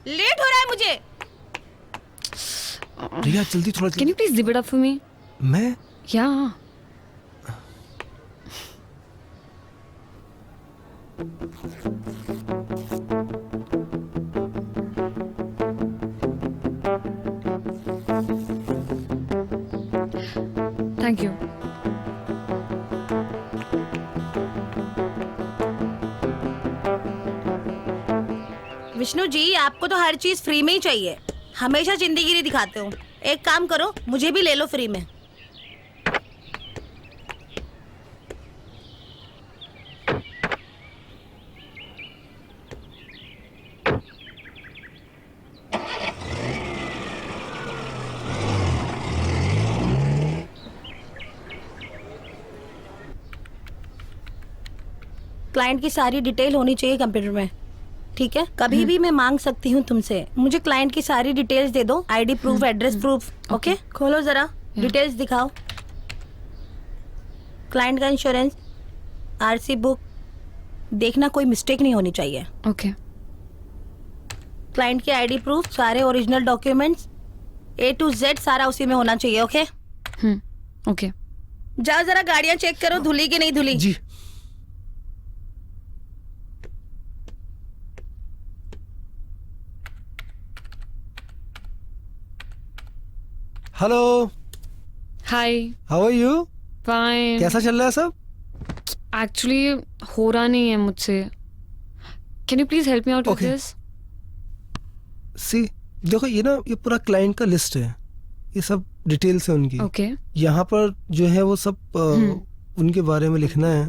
लेट हो रहा है मुझे। रिया जल्दी, थोड़ा Can you please zip it up for me? मैं? Yeah. Thank you. Vishnu ji, आपको तो हर चीज फ्री में ही चाहिए, हमेशा जिंदगी दिखाते हो। एक काम करो, मुझे भी ले लो फ्री में। क्लाइंट की सारी डिटेल होनी चाहिए कंप्यूटर में, ठीक है? कभी भी मैं मांग सकती हूँ तुमसे। मुझे क्लाइंट की सारी डिटेल्स दे दो, ID proof, address proof. Okay, खोलो जरा, डिटेल्स दिखाओ। क्लाइंट का इंश्योरेंस, आरसी बुक, देखना कोई मिस्टेक नहीं होनी चाहिए। ओके। क्लाइंट के आईडी प्रूफ, सारे original documents, A to Z सारा उसी में होना चाहिए। Okay okay. जाओ जरा गाड़ियां चेक करो, धुली की नहीं धुली। जी। Hello. Hi. How are you? Fine. कैसा चल रहा है सब? एक्चुअली हो रहा नहीं है मुझसे. Can you please help me out with Okay. This? See देखो ये ना ये पूरा क्लाइंट का लिस्ट है, ये सब डिटेल्स है उनकी. ओके. यहाँ पर जो है वो सब उनके बारे में लिखना है.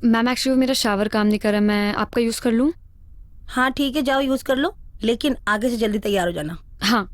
मैम एक्चुअली मेरा शावर काम नहीं कर रहा, मैं आपका यूज कर लूँ? हाँ ठीक है, जाओ यूज कर लो, लेकिन आगे से जल्दी तैयार हो जाना. हाँ.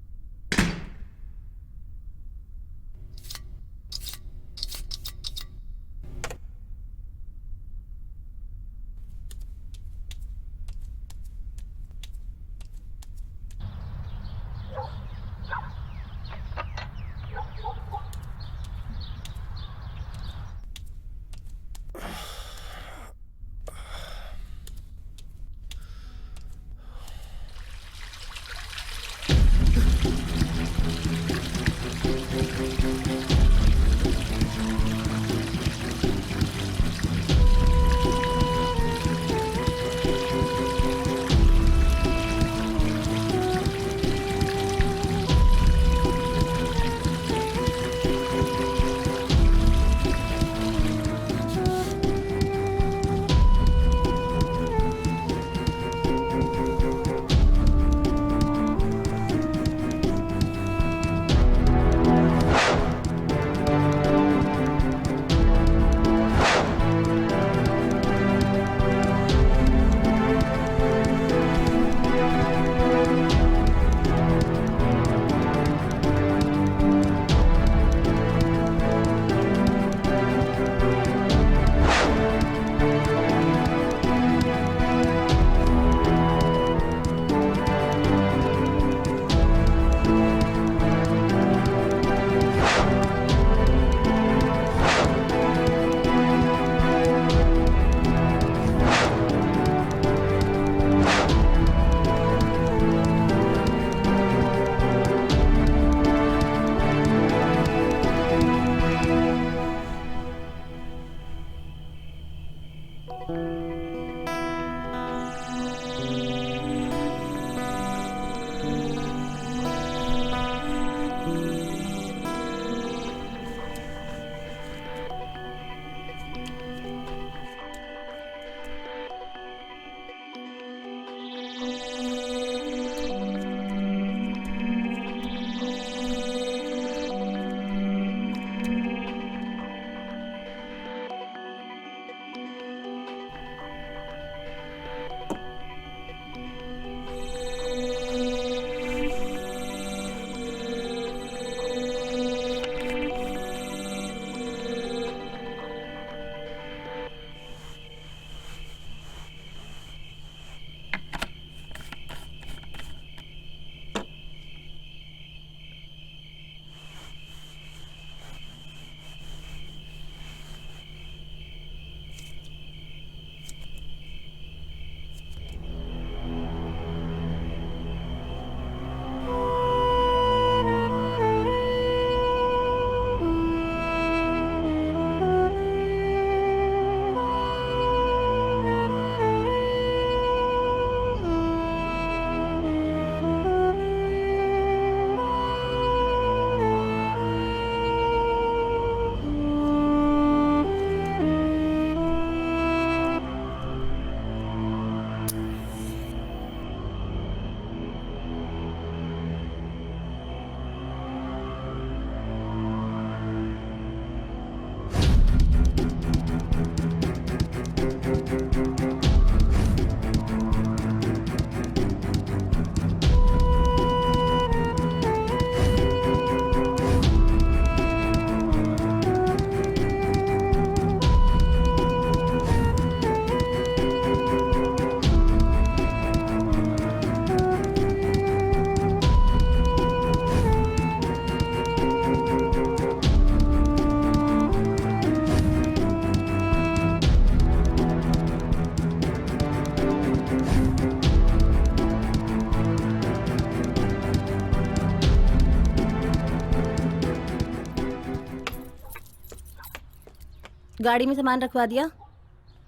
गाड़ी में सामान रखवा दिया?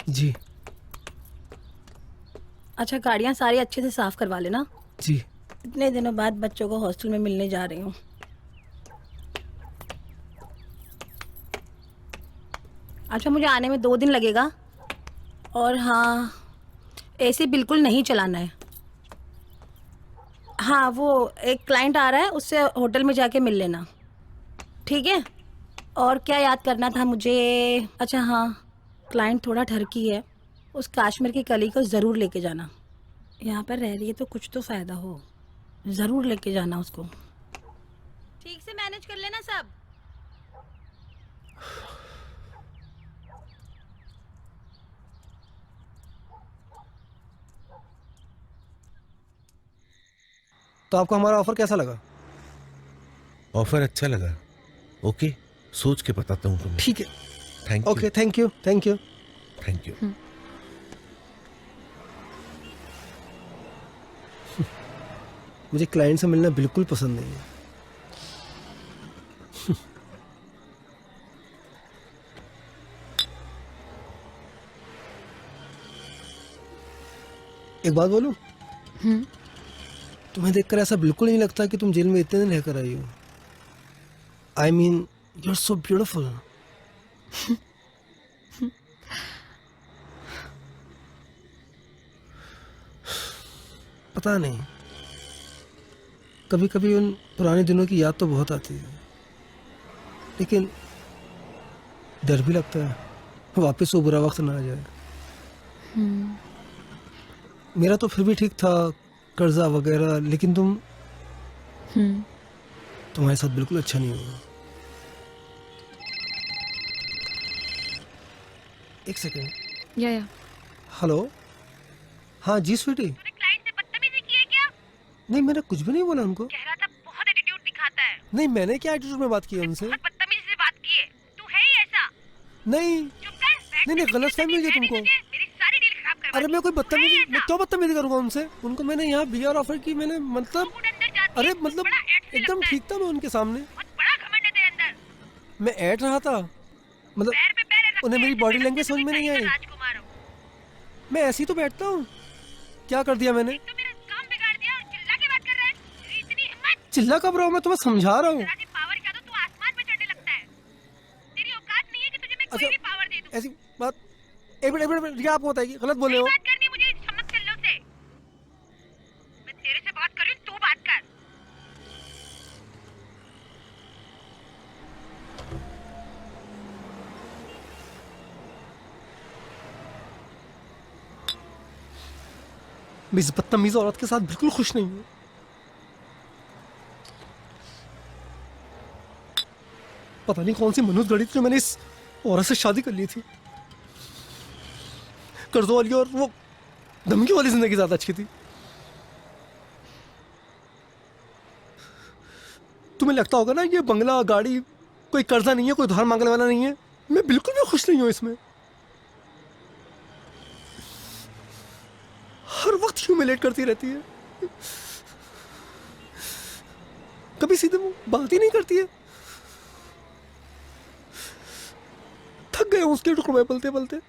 जी अच्छा, गाड़ियाँ सारी अच्छे से साफ करवा लेना। जी। इतने दिनों बाद बच्चों को हॉस्टल में मिलने जा रही हूँ। अच्छा, मुझे आने में 2 दिन लगेगा। और हाँ, एसी बिल्कुल नहीं चलाना है। हाँ, वो एक क्लाइंट आ रहा है, उससे होटल में जाके मिल लेना, ठीक है? और क्या याद करना था मुझे? अच्छा हाँ, क्लाइंट थोड़ा ठरकी है, उस काश्मीर की कली को ज़रूर लेके जाना। यहाँ पर रह रही है तो कुछ तो फ़ायदा हो, ज़रूर लेके जाना उसको। ठीक से मैनेज कर लेना सब। तो आपको हमारा ऑफर कैसा लगा? ऑफर अच्छा लगा। ओके, सोच के बताता हूँ तुम्हें। ठीक है। Thank you. Okay, thank you thank you thank you. मुझे क्लाइंट से मिलना बिल्कुल पसंद नहीं है। एक बात बोलूं? तुम्हें देखकर ऐसा बिल्कुल नहीं लगता कि तुम जेल में इतने दिन रहकर आई हो। I mean, you are so beautiful. पता नहीं, कभी कभी उन पुराने दिनों की याद तो बहुत आती है, लेकिन डर भी लगता है वापस वो बुरा वक्त ना आ जाए। मेरा तो फिर भी ठीक था, कर्जा वगैरह, लेकिन तुम्हारे साथ बिल्कुल अच्छा नहीं होगा। एक सेकंड। या हेलो। हाँ जी स्वीटी। तूने क्लाइंट से बदतमीजी की है क्या? नहीं, मैंने कुछ भी नहीं बोला उनको। कह रहा था बहुत एटीट्यूड दिखाता है। नहीं, मैंने क्या एटीट्यूड में बात की है उनसे? बहुत बदतमीजी से बात की है। तू है ही ऐसा। नहीं चुप कर। नहीं, गलत फहमी हुई है तुमको। मेरी सारी डील खराब करवा अरे मैं कोई बदतमीजी, मैं क्यों बदतमीजी करूंगा उनसे? उनको मैंने यहाँ बीआर ऑफर की, मैंने मतलब, अरे मतलब एकदम ठीक था मैं उनके सामने। बड़ा घमंड है तेरे अंदर। मैं ऐड रहा था, मतलब उन्हें मेरी बॉडी लैंग्वेज समझ में नहीं आई। राजकुमार हो। मैं ऐसे ही तो बैठता हूँ। क्या कर दिया मैंने? तो मेरा काम बिगाड़ दिया और चिल्ला के बात कर रहा है। तेरी इतनी हिम्मत। चिल्ला कब रहा हूँ? मैं तुम्हें समझा रहा हूँ। तेरा पावर क्या, तो तू आसमान पे चढ़ने लगता है। तेरी औकात नहीं है कि तुझे मैं कोई भी पावर दे दूं। ऐसी बात, एक मिनट, रिया आपको बताएगी, गलत बोले हो। बात करनी मुझे चमक चल्लो से। मैं तेरे से बात कर रही हूँ, तू बात कर। मैं इस बदतमीज औरत के साथ बिल्कुल खुश नहीं हूँ। पता नहीं कौन सी मनुष्य गढ़ी थी जो मैंने इस औरत से शादी कर ली थी। कर्जों वाली और वो धमकी वाली जिंदगी ज्यादा अच्छी थी। तुम्हें लगता होगा ना ये बंगला, गाड़ी कोई कर्जा नहीं है, कोई उधार मांगने वाला नहीं है। मैं बिल्कुल भी खुश नहीं हूँ इसमें। हर वक्त ह्यूमिलेट करती रहती है, कभी सीधे बात ही नहीं करती है। थक गए उसके टुकड़ों में पलते पलते।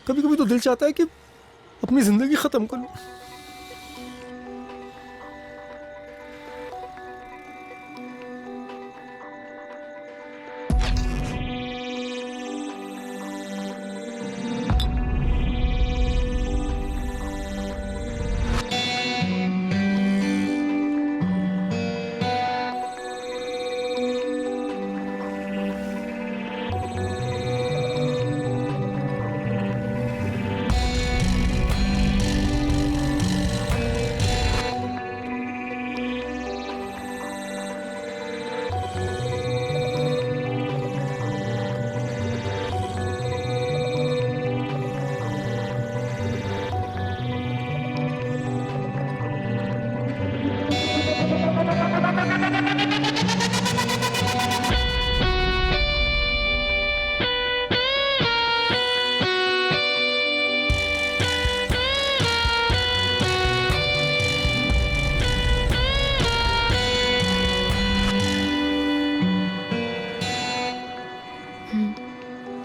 कभी कभी तो दिल चाहता है कि अपनी जिंदगी खत्म कर लूं।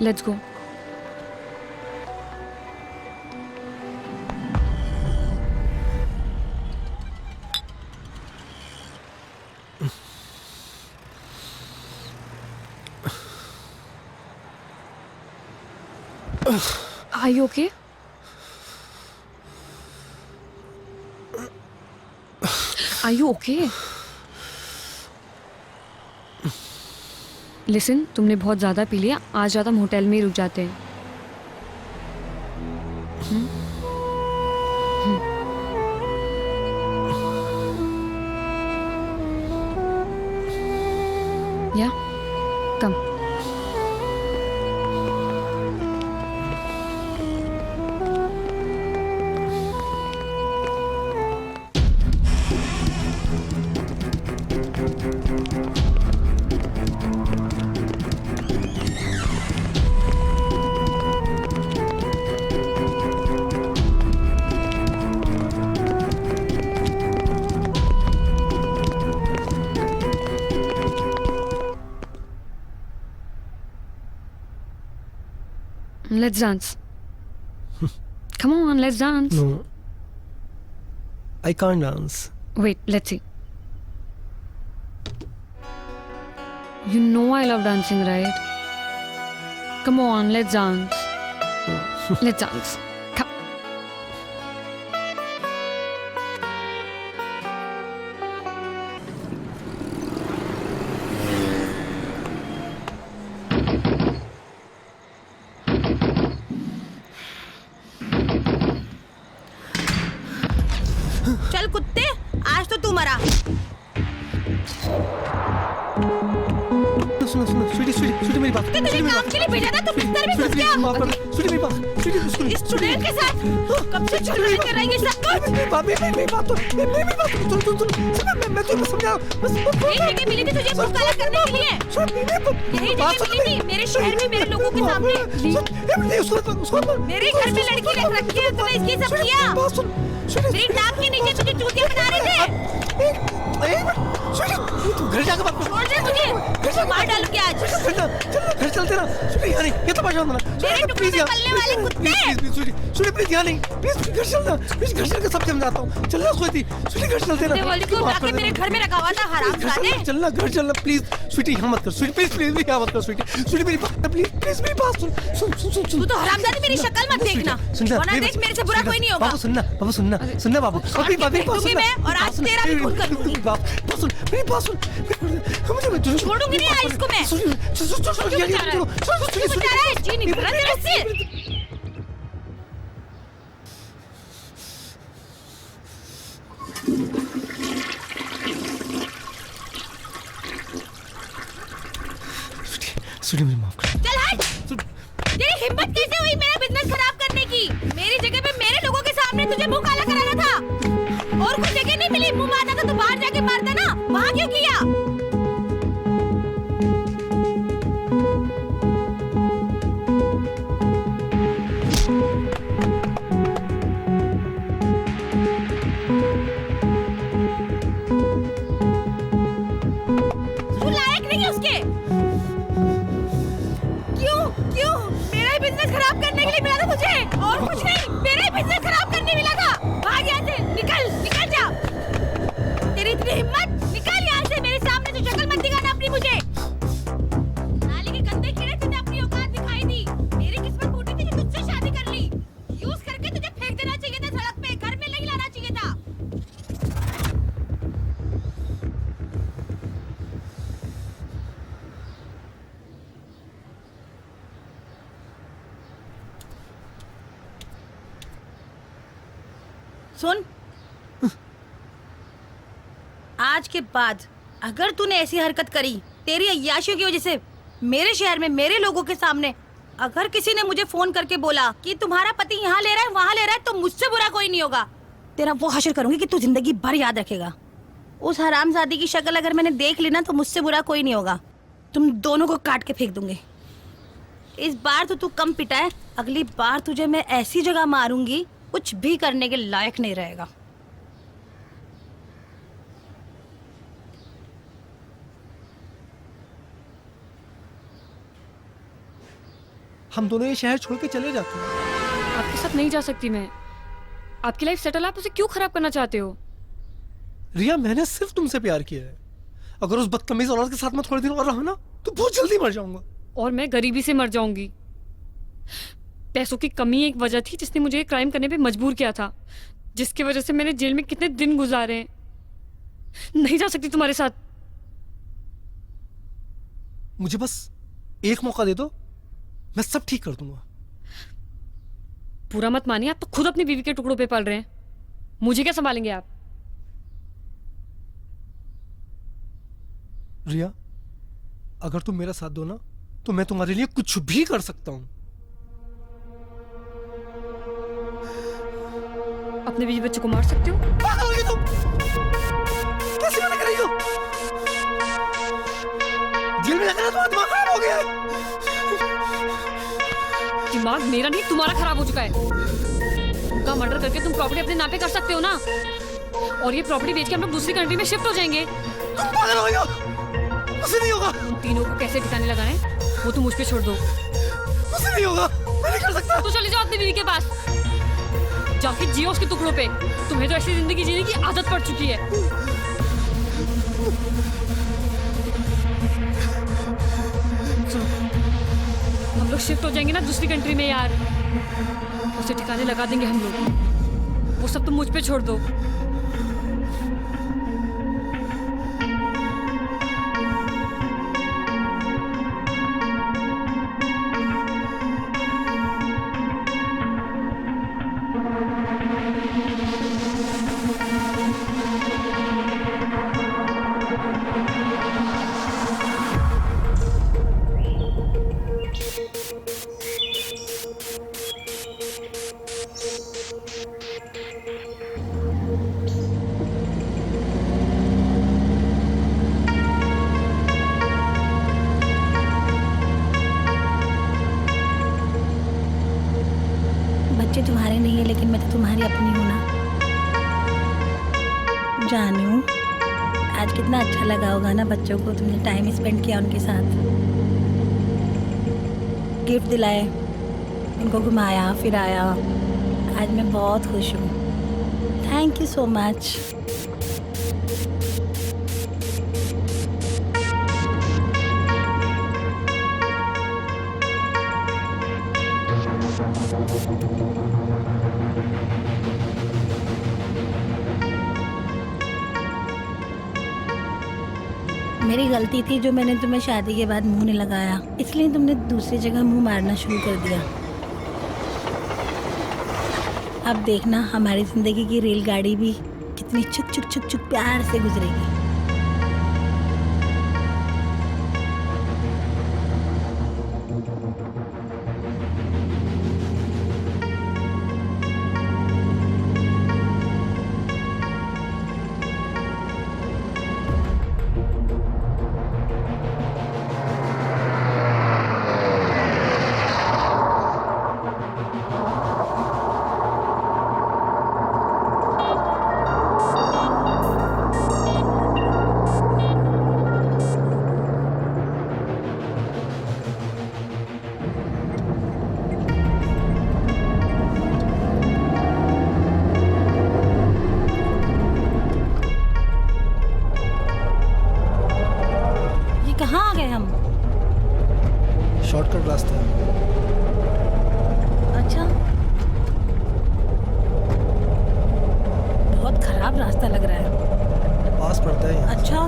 Let's go. Are you okay? Are you okay? Listen, तुमने बहुत ज़्यादा पी लिया. आज रात हम होटल में ही रुक जाते हैं. Yeah? Come. Let's dance. Come on, let's dance. No. I can't dance. Wait, let's see. You know I love dancing, right? Come on, let's dance. Let's dance. Come. चल कुत्ते, आज तो तू मरा. सुनो सुनो स्वीटी स्वीटी स्वीटी मेरी बात. कि तुझे काम के लिए भेजा था, तू बिस्तर में घुस गया. माफ कर दो. स्वीटी मेरी बात. स्वीटी स्वीटी इस चुड़ैल के साथ कब से चुड़ैल कर रही है सब कुछ. मेरी बात मैं तुम्हें समझा. यही जगह मिली थी तुझे मुंह काला करने के लिए. यही जगह मिली थी मेरे शहर में मेरे लोगों के सामने. मेरे घर में लड़की रख रखी है, तूने इसकी सब किया. मेरी नाक के नीचे तुझे चूतिया बना रहे थे. घर जाकर बात कर. छोड़ दे मुझे, मार डालूंगी आज. घर चलते ना. स्वीटी यहाँ नहीं, ये तो परेशान होना. मेरे टुकड़े में पलने वाले कुत्ते. स्वीटी प्लीज यहाँ नहीं. प्लीज घर चलना. प्लीज घर चलकर सब समझाता हूँ. चलना स्वीटी. स्वीटी घर चलते ना. दिवाली को जाके मेरे घर में रखा हुआ था हरामजादे. चलना घर चलना प्लीज. स्वीटी यहाँ मत कर. स्वीटी प्लीज प्लीज यहाँ मत कर. स्वीटी मेरी बात प्लीज प्लीज मेरी बात सुन. सुन तू तो हरामजादे मेरी शक्ल मत देखना. वरना देख मेरे से बुरा कोई नहीं होगा. बाबू सुनना बाबू. अभी मैं और आज तेरा भी खून कर दूंगी. बात सुन मेरी बात सुन. छोड़ूंगी नहीं आज इसको मैं. तू बता रहा है जी नहीं भरा तेरे से. स्वीटी मुझे माफ कर. चल हट. तेरी हिम्मत कैसे हुई मेरा बिजनेस खराब करने की. मेरी जगह पे मेरे लोगों के सामने तुझे मुंह काला कराना था. और कोई जगह नहीं मिली मुंह मारना था तो बाहर जाके मारता ना. वहाँ क्यों किया. तू लायक नहीं है उसके. क्यों मेरा ही बिजनेस खराब करने के लिए मिला था तुझे. और कुछ नहीं, मेरा ही बिजनेस खराब करने मिला था. भाग यहाँ से. निकल जा. तेरी इतनी हिम्मत. निकल यहाँ से. मेरे सामने तो शक्ल मत दिखाना अपनी मुझे. नाली के गंदे कीड़े तुझे अपनी औकात दिखाई दी. मेरी किस्मत फूटी थी कि तुझसे शादी कर ली. यूज करके तुझे फेंक देना चाहिए था सड़क पे. घर में नहीं लाना चाहिए था. सुन, आज के बाद अगर तूने ऐसी हरकत करी तेरी अय्याशियों की वजह से मेरे शहर में मेरे लोगों के सामने, अगर किसी ने मुझे फोन करके बोला कि तुम्हारा पति यहाँ ले रहा है वहाँ ले रहा है, तो मुझसे बुरा कोई नहीं होगा. तेरा वो हश्र करूंगी कि तू जिंदगी भर याद रखेगा. उस हरामजादी की शक्ल अगर मैंने देख ली ना तो मुझसे बुरा कोई नहीं होगा. तुम दोनों को काट के फेंक दूंगी. इस बार तो तू कम पिटा है. अगली बार तुझे मैं ऐसी जगह मारूंगी कुछ भी करने के लायक नहीं रहेगा. हम दोनों ये शहर छोड़ के चले जाते हैं। आपके साथ नहीं जा सकती मैं। आपकी लाइफ सेटल, आप उसे क्यों खराब करना चाहते हो? रिया, मैंने सिर्फ तुमसे प्यार किया है। अगर उस बदतमीज औरत के साथ मैं थोड़े दिन और रहा ना तो बहुत जल्दी मर जाऊंगा। और मैं गरीबी से मर जाऊंगी। पैसों की कमी एक वजह थी जिसने मुझे क्राइम करने पे मजबूर किया था, जिसकी वजह से मैंने जेल में कितने दिन गुजारे हैं। नहीं जा सकती तुम्हारे साथ। मुझे बस एक मौका दे दो, मैं सब ठीक कर दूंगा। पूरा मत मानिए, आप तो खुद अपनी बीवी के टुकड़ों पे पल रहे हैं। मुझे क्या संभालेंगे आप? रिया, अगर तुम मेरा साथ दो ना तो मैं तुम्हारे लिए कुछ भी कर सकता हूं। अपने बीवी बच्चे को मार सकते हो? पागल हो गई तुम? कैसे मना कर रही हो? जेल में जाकर तुम्हारा दिमाग खराब हो गया है। दिमाग मेरा नहीं, तुम्हारा खराब हो चुका है। उनका मर्डर करके तुम प्रॉपर्टी अपने नाम पे कर सकते हो ना, और ये प्रॉपर्टी बेच के हम लोग दूसरी कंट्री में शिफ्ट हो जाएंगे। तुम पागल हो गई हो? मुझसे नहीं होगा। उन तीनों को कैसे ठिकाने लगाएं वो तुम मुझ पे छोड़ दो। मुझसे नहीं होगा, मैं नहीं कर सकता। तो चले जाओ अपनी बीवी के पास, जाके जियो उसके टुकड़ों पे। तुम्हें तो ऐसी जिंदगी जीने की आदत पड़ चुकी है। हम लोग शिफ्ट हो जाएंगे ना दूसरी कंट्री में यार, उसे ठिकाने लगा देंगे हम लोग। वो सब तुम मुझ पे छोड़ दो। बच्चे तुम्हारे नहीं है, लेकिन मैं तो तुम्हारी अपनी हूँ ना। जानू, आज कितना अच्छा लगा होगा ना बच्चों को, तुमने टाइम स्पेंड किया उनके साथ, गिफ्ट दिलाए, उनको घुमाया फिराया। आज मैं बहुत खुश हूँ। Thank you so much. मेरी गलती थी जो मैंने तुम्हें शादी के बाद मुंह नहीं लगाया, इसलिए तुमने दूसरी जगह मुंह मारना शुरू कर दिया। अब देखना हमारी जिंदगी की रेलगाड़ी भी कितनी चुक चुक चुक चुक प्यार से गुजरेगी। कहाँ आ गए हम? शॉर्टकट रास्ता है। अच्छा, बहुत खराब रास्ता लग रहा है। पास पड़ता है। अच्छा,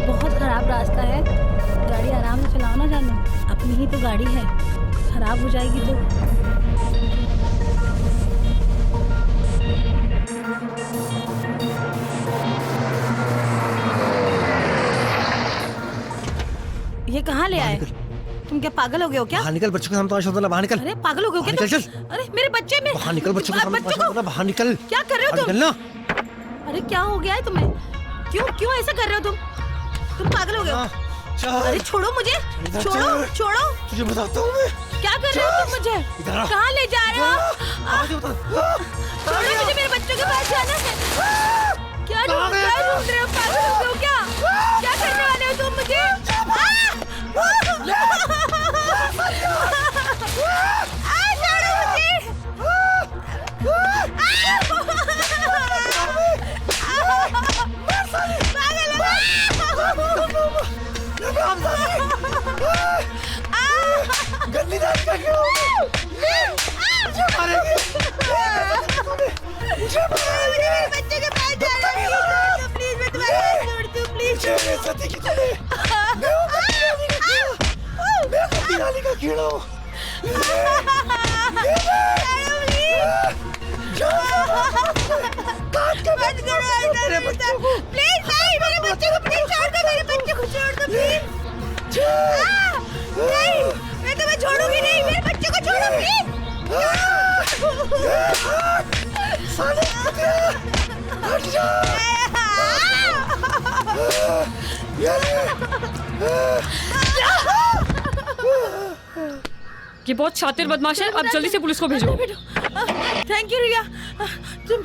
बहुत खराब रास्ता है। गाड़ी आराम से चलाओ ना जानू, अपनी ही तो गाड़ी है, खराब हो जाएगी तो। ये कहाँ ले आए? तुम क्या पागल हो गए हो क्या? बाहर निकल, बच्चों के सामने तुम्हारा शब्द बाहर निकल। अरे पागल हो गए हो क्या? निकल, तुम? अरे मेरे बच्चे में बाहर निकल, बच्चों के सामने तुम्हारा शब्द बाहर निकल। क्या कर रहे हो तुम? निकलना। अरे क्या हो गया है तुम्हें? क्यों ऐसा कर रहे हो तुम? तुम पागल हो गए हो? अरे छोड़ो मुझे, छोड़ो छोड़ो। तुझे बताता हूँ मैं। क्या कर रहे हो तुम मुझे? कहाँ ले जा रहे हो? छोड़ो मुझे, मेरे बच्चों के पास जाना है। क्या ढूंढ रहे हो? पागल हो गए हो क्या? क्या करने वाले हो तुम मुझे? गंदी दादी का क्यों? मुझे मारेगी। मुझे मारेगी। बच्चे के पास जा रही हूँ। प्लीज मैं तुम्हारे हाथ जोड़ती हूँ प्लीज। मुझे सती की तूने। मैं हूँ गंदी दादी का कीड़ा हूँ। प्लीज नहीं, मेरे बच्चे को प्लीज छोड़ दो, मेरे बच्चे को छोड़ दो प्लीज। नहीं, मैं तुम्हें छोड़ूंगी नहीं, मेरे बच्चे को छोड़ो प्लीज। साले कुत्ते, हट जा। ये बहुत शातिर बदमाश है, अब जल्दी से पुलिस को भेजो। थैंक यू रिया। तुम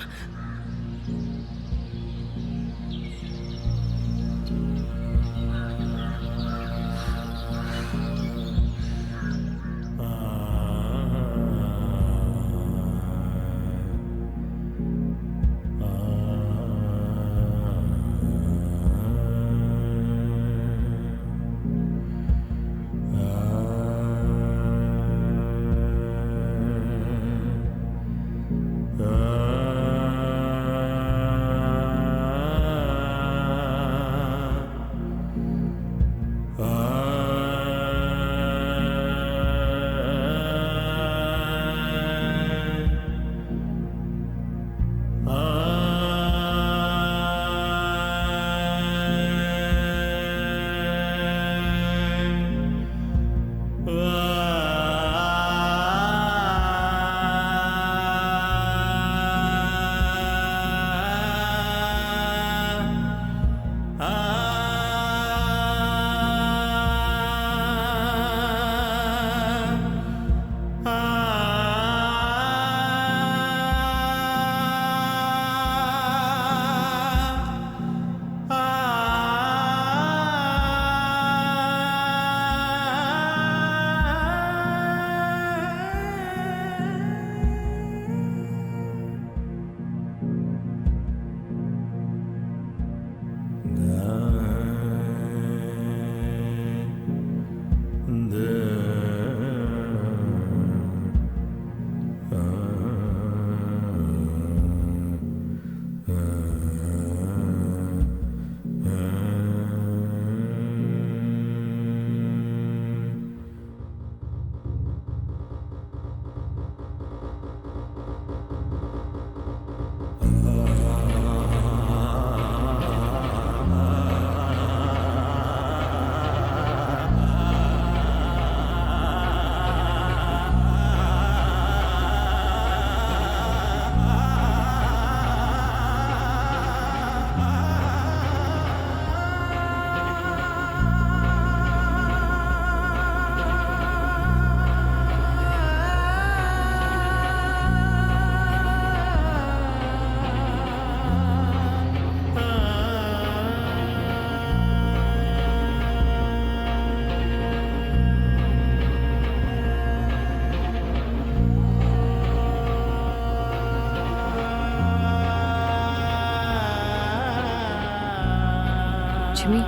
लक्ष्मी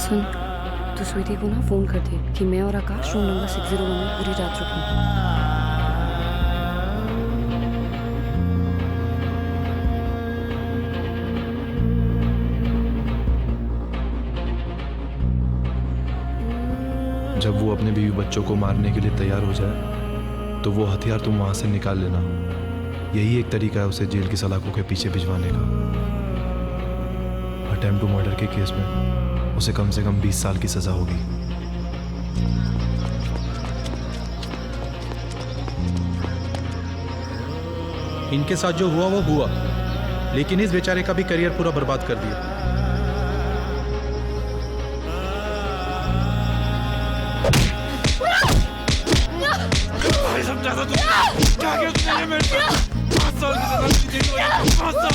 सुन, तू स्वीटी को ना फोन कर दे कि मैं और आकाश रूम नंबर 601 में पूरी रात रुकेंगे। जब वो अपने बीवी बच्चों को मारने के लिए तैयार हो जाए तो वो हथियार तुम वहां से निकाल लेना। यही एक तरीका है उसे जेल की सलाखों के पीछे भिजवाने का। अटेम्प्ट टू मर्डर के केस में उसे कम से कम 20 साल की सजा होगी। इनके साथ जो हुआ वो हुआ, लेकिन इस बेचारे का भी करियर पूरा बर्बाद कर दिया। समझा था तुमने क्या किया तुमने मेरे साथ? 5 साल की सजा दी थी, 5 साल।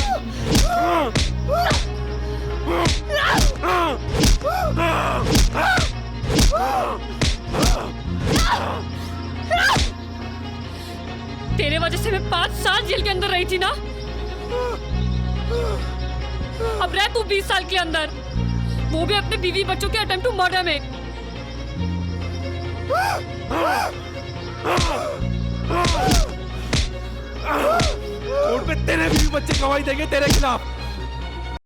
तेरे वजह से मैं 5 साल जेल के अंदर रही थी ना, अब रह तू 20 साल के अंदर, वो भी अपने बीवी बच्चों के अटेम्प्ट टू मर्डर में। कोर्ट में तेरे बीवी बच्चे गवाही देंगे तेरे खिलाफ।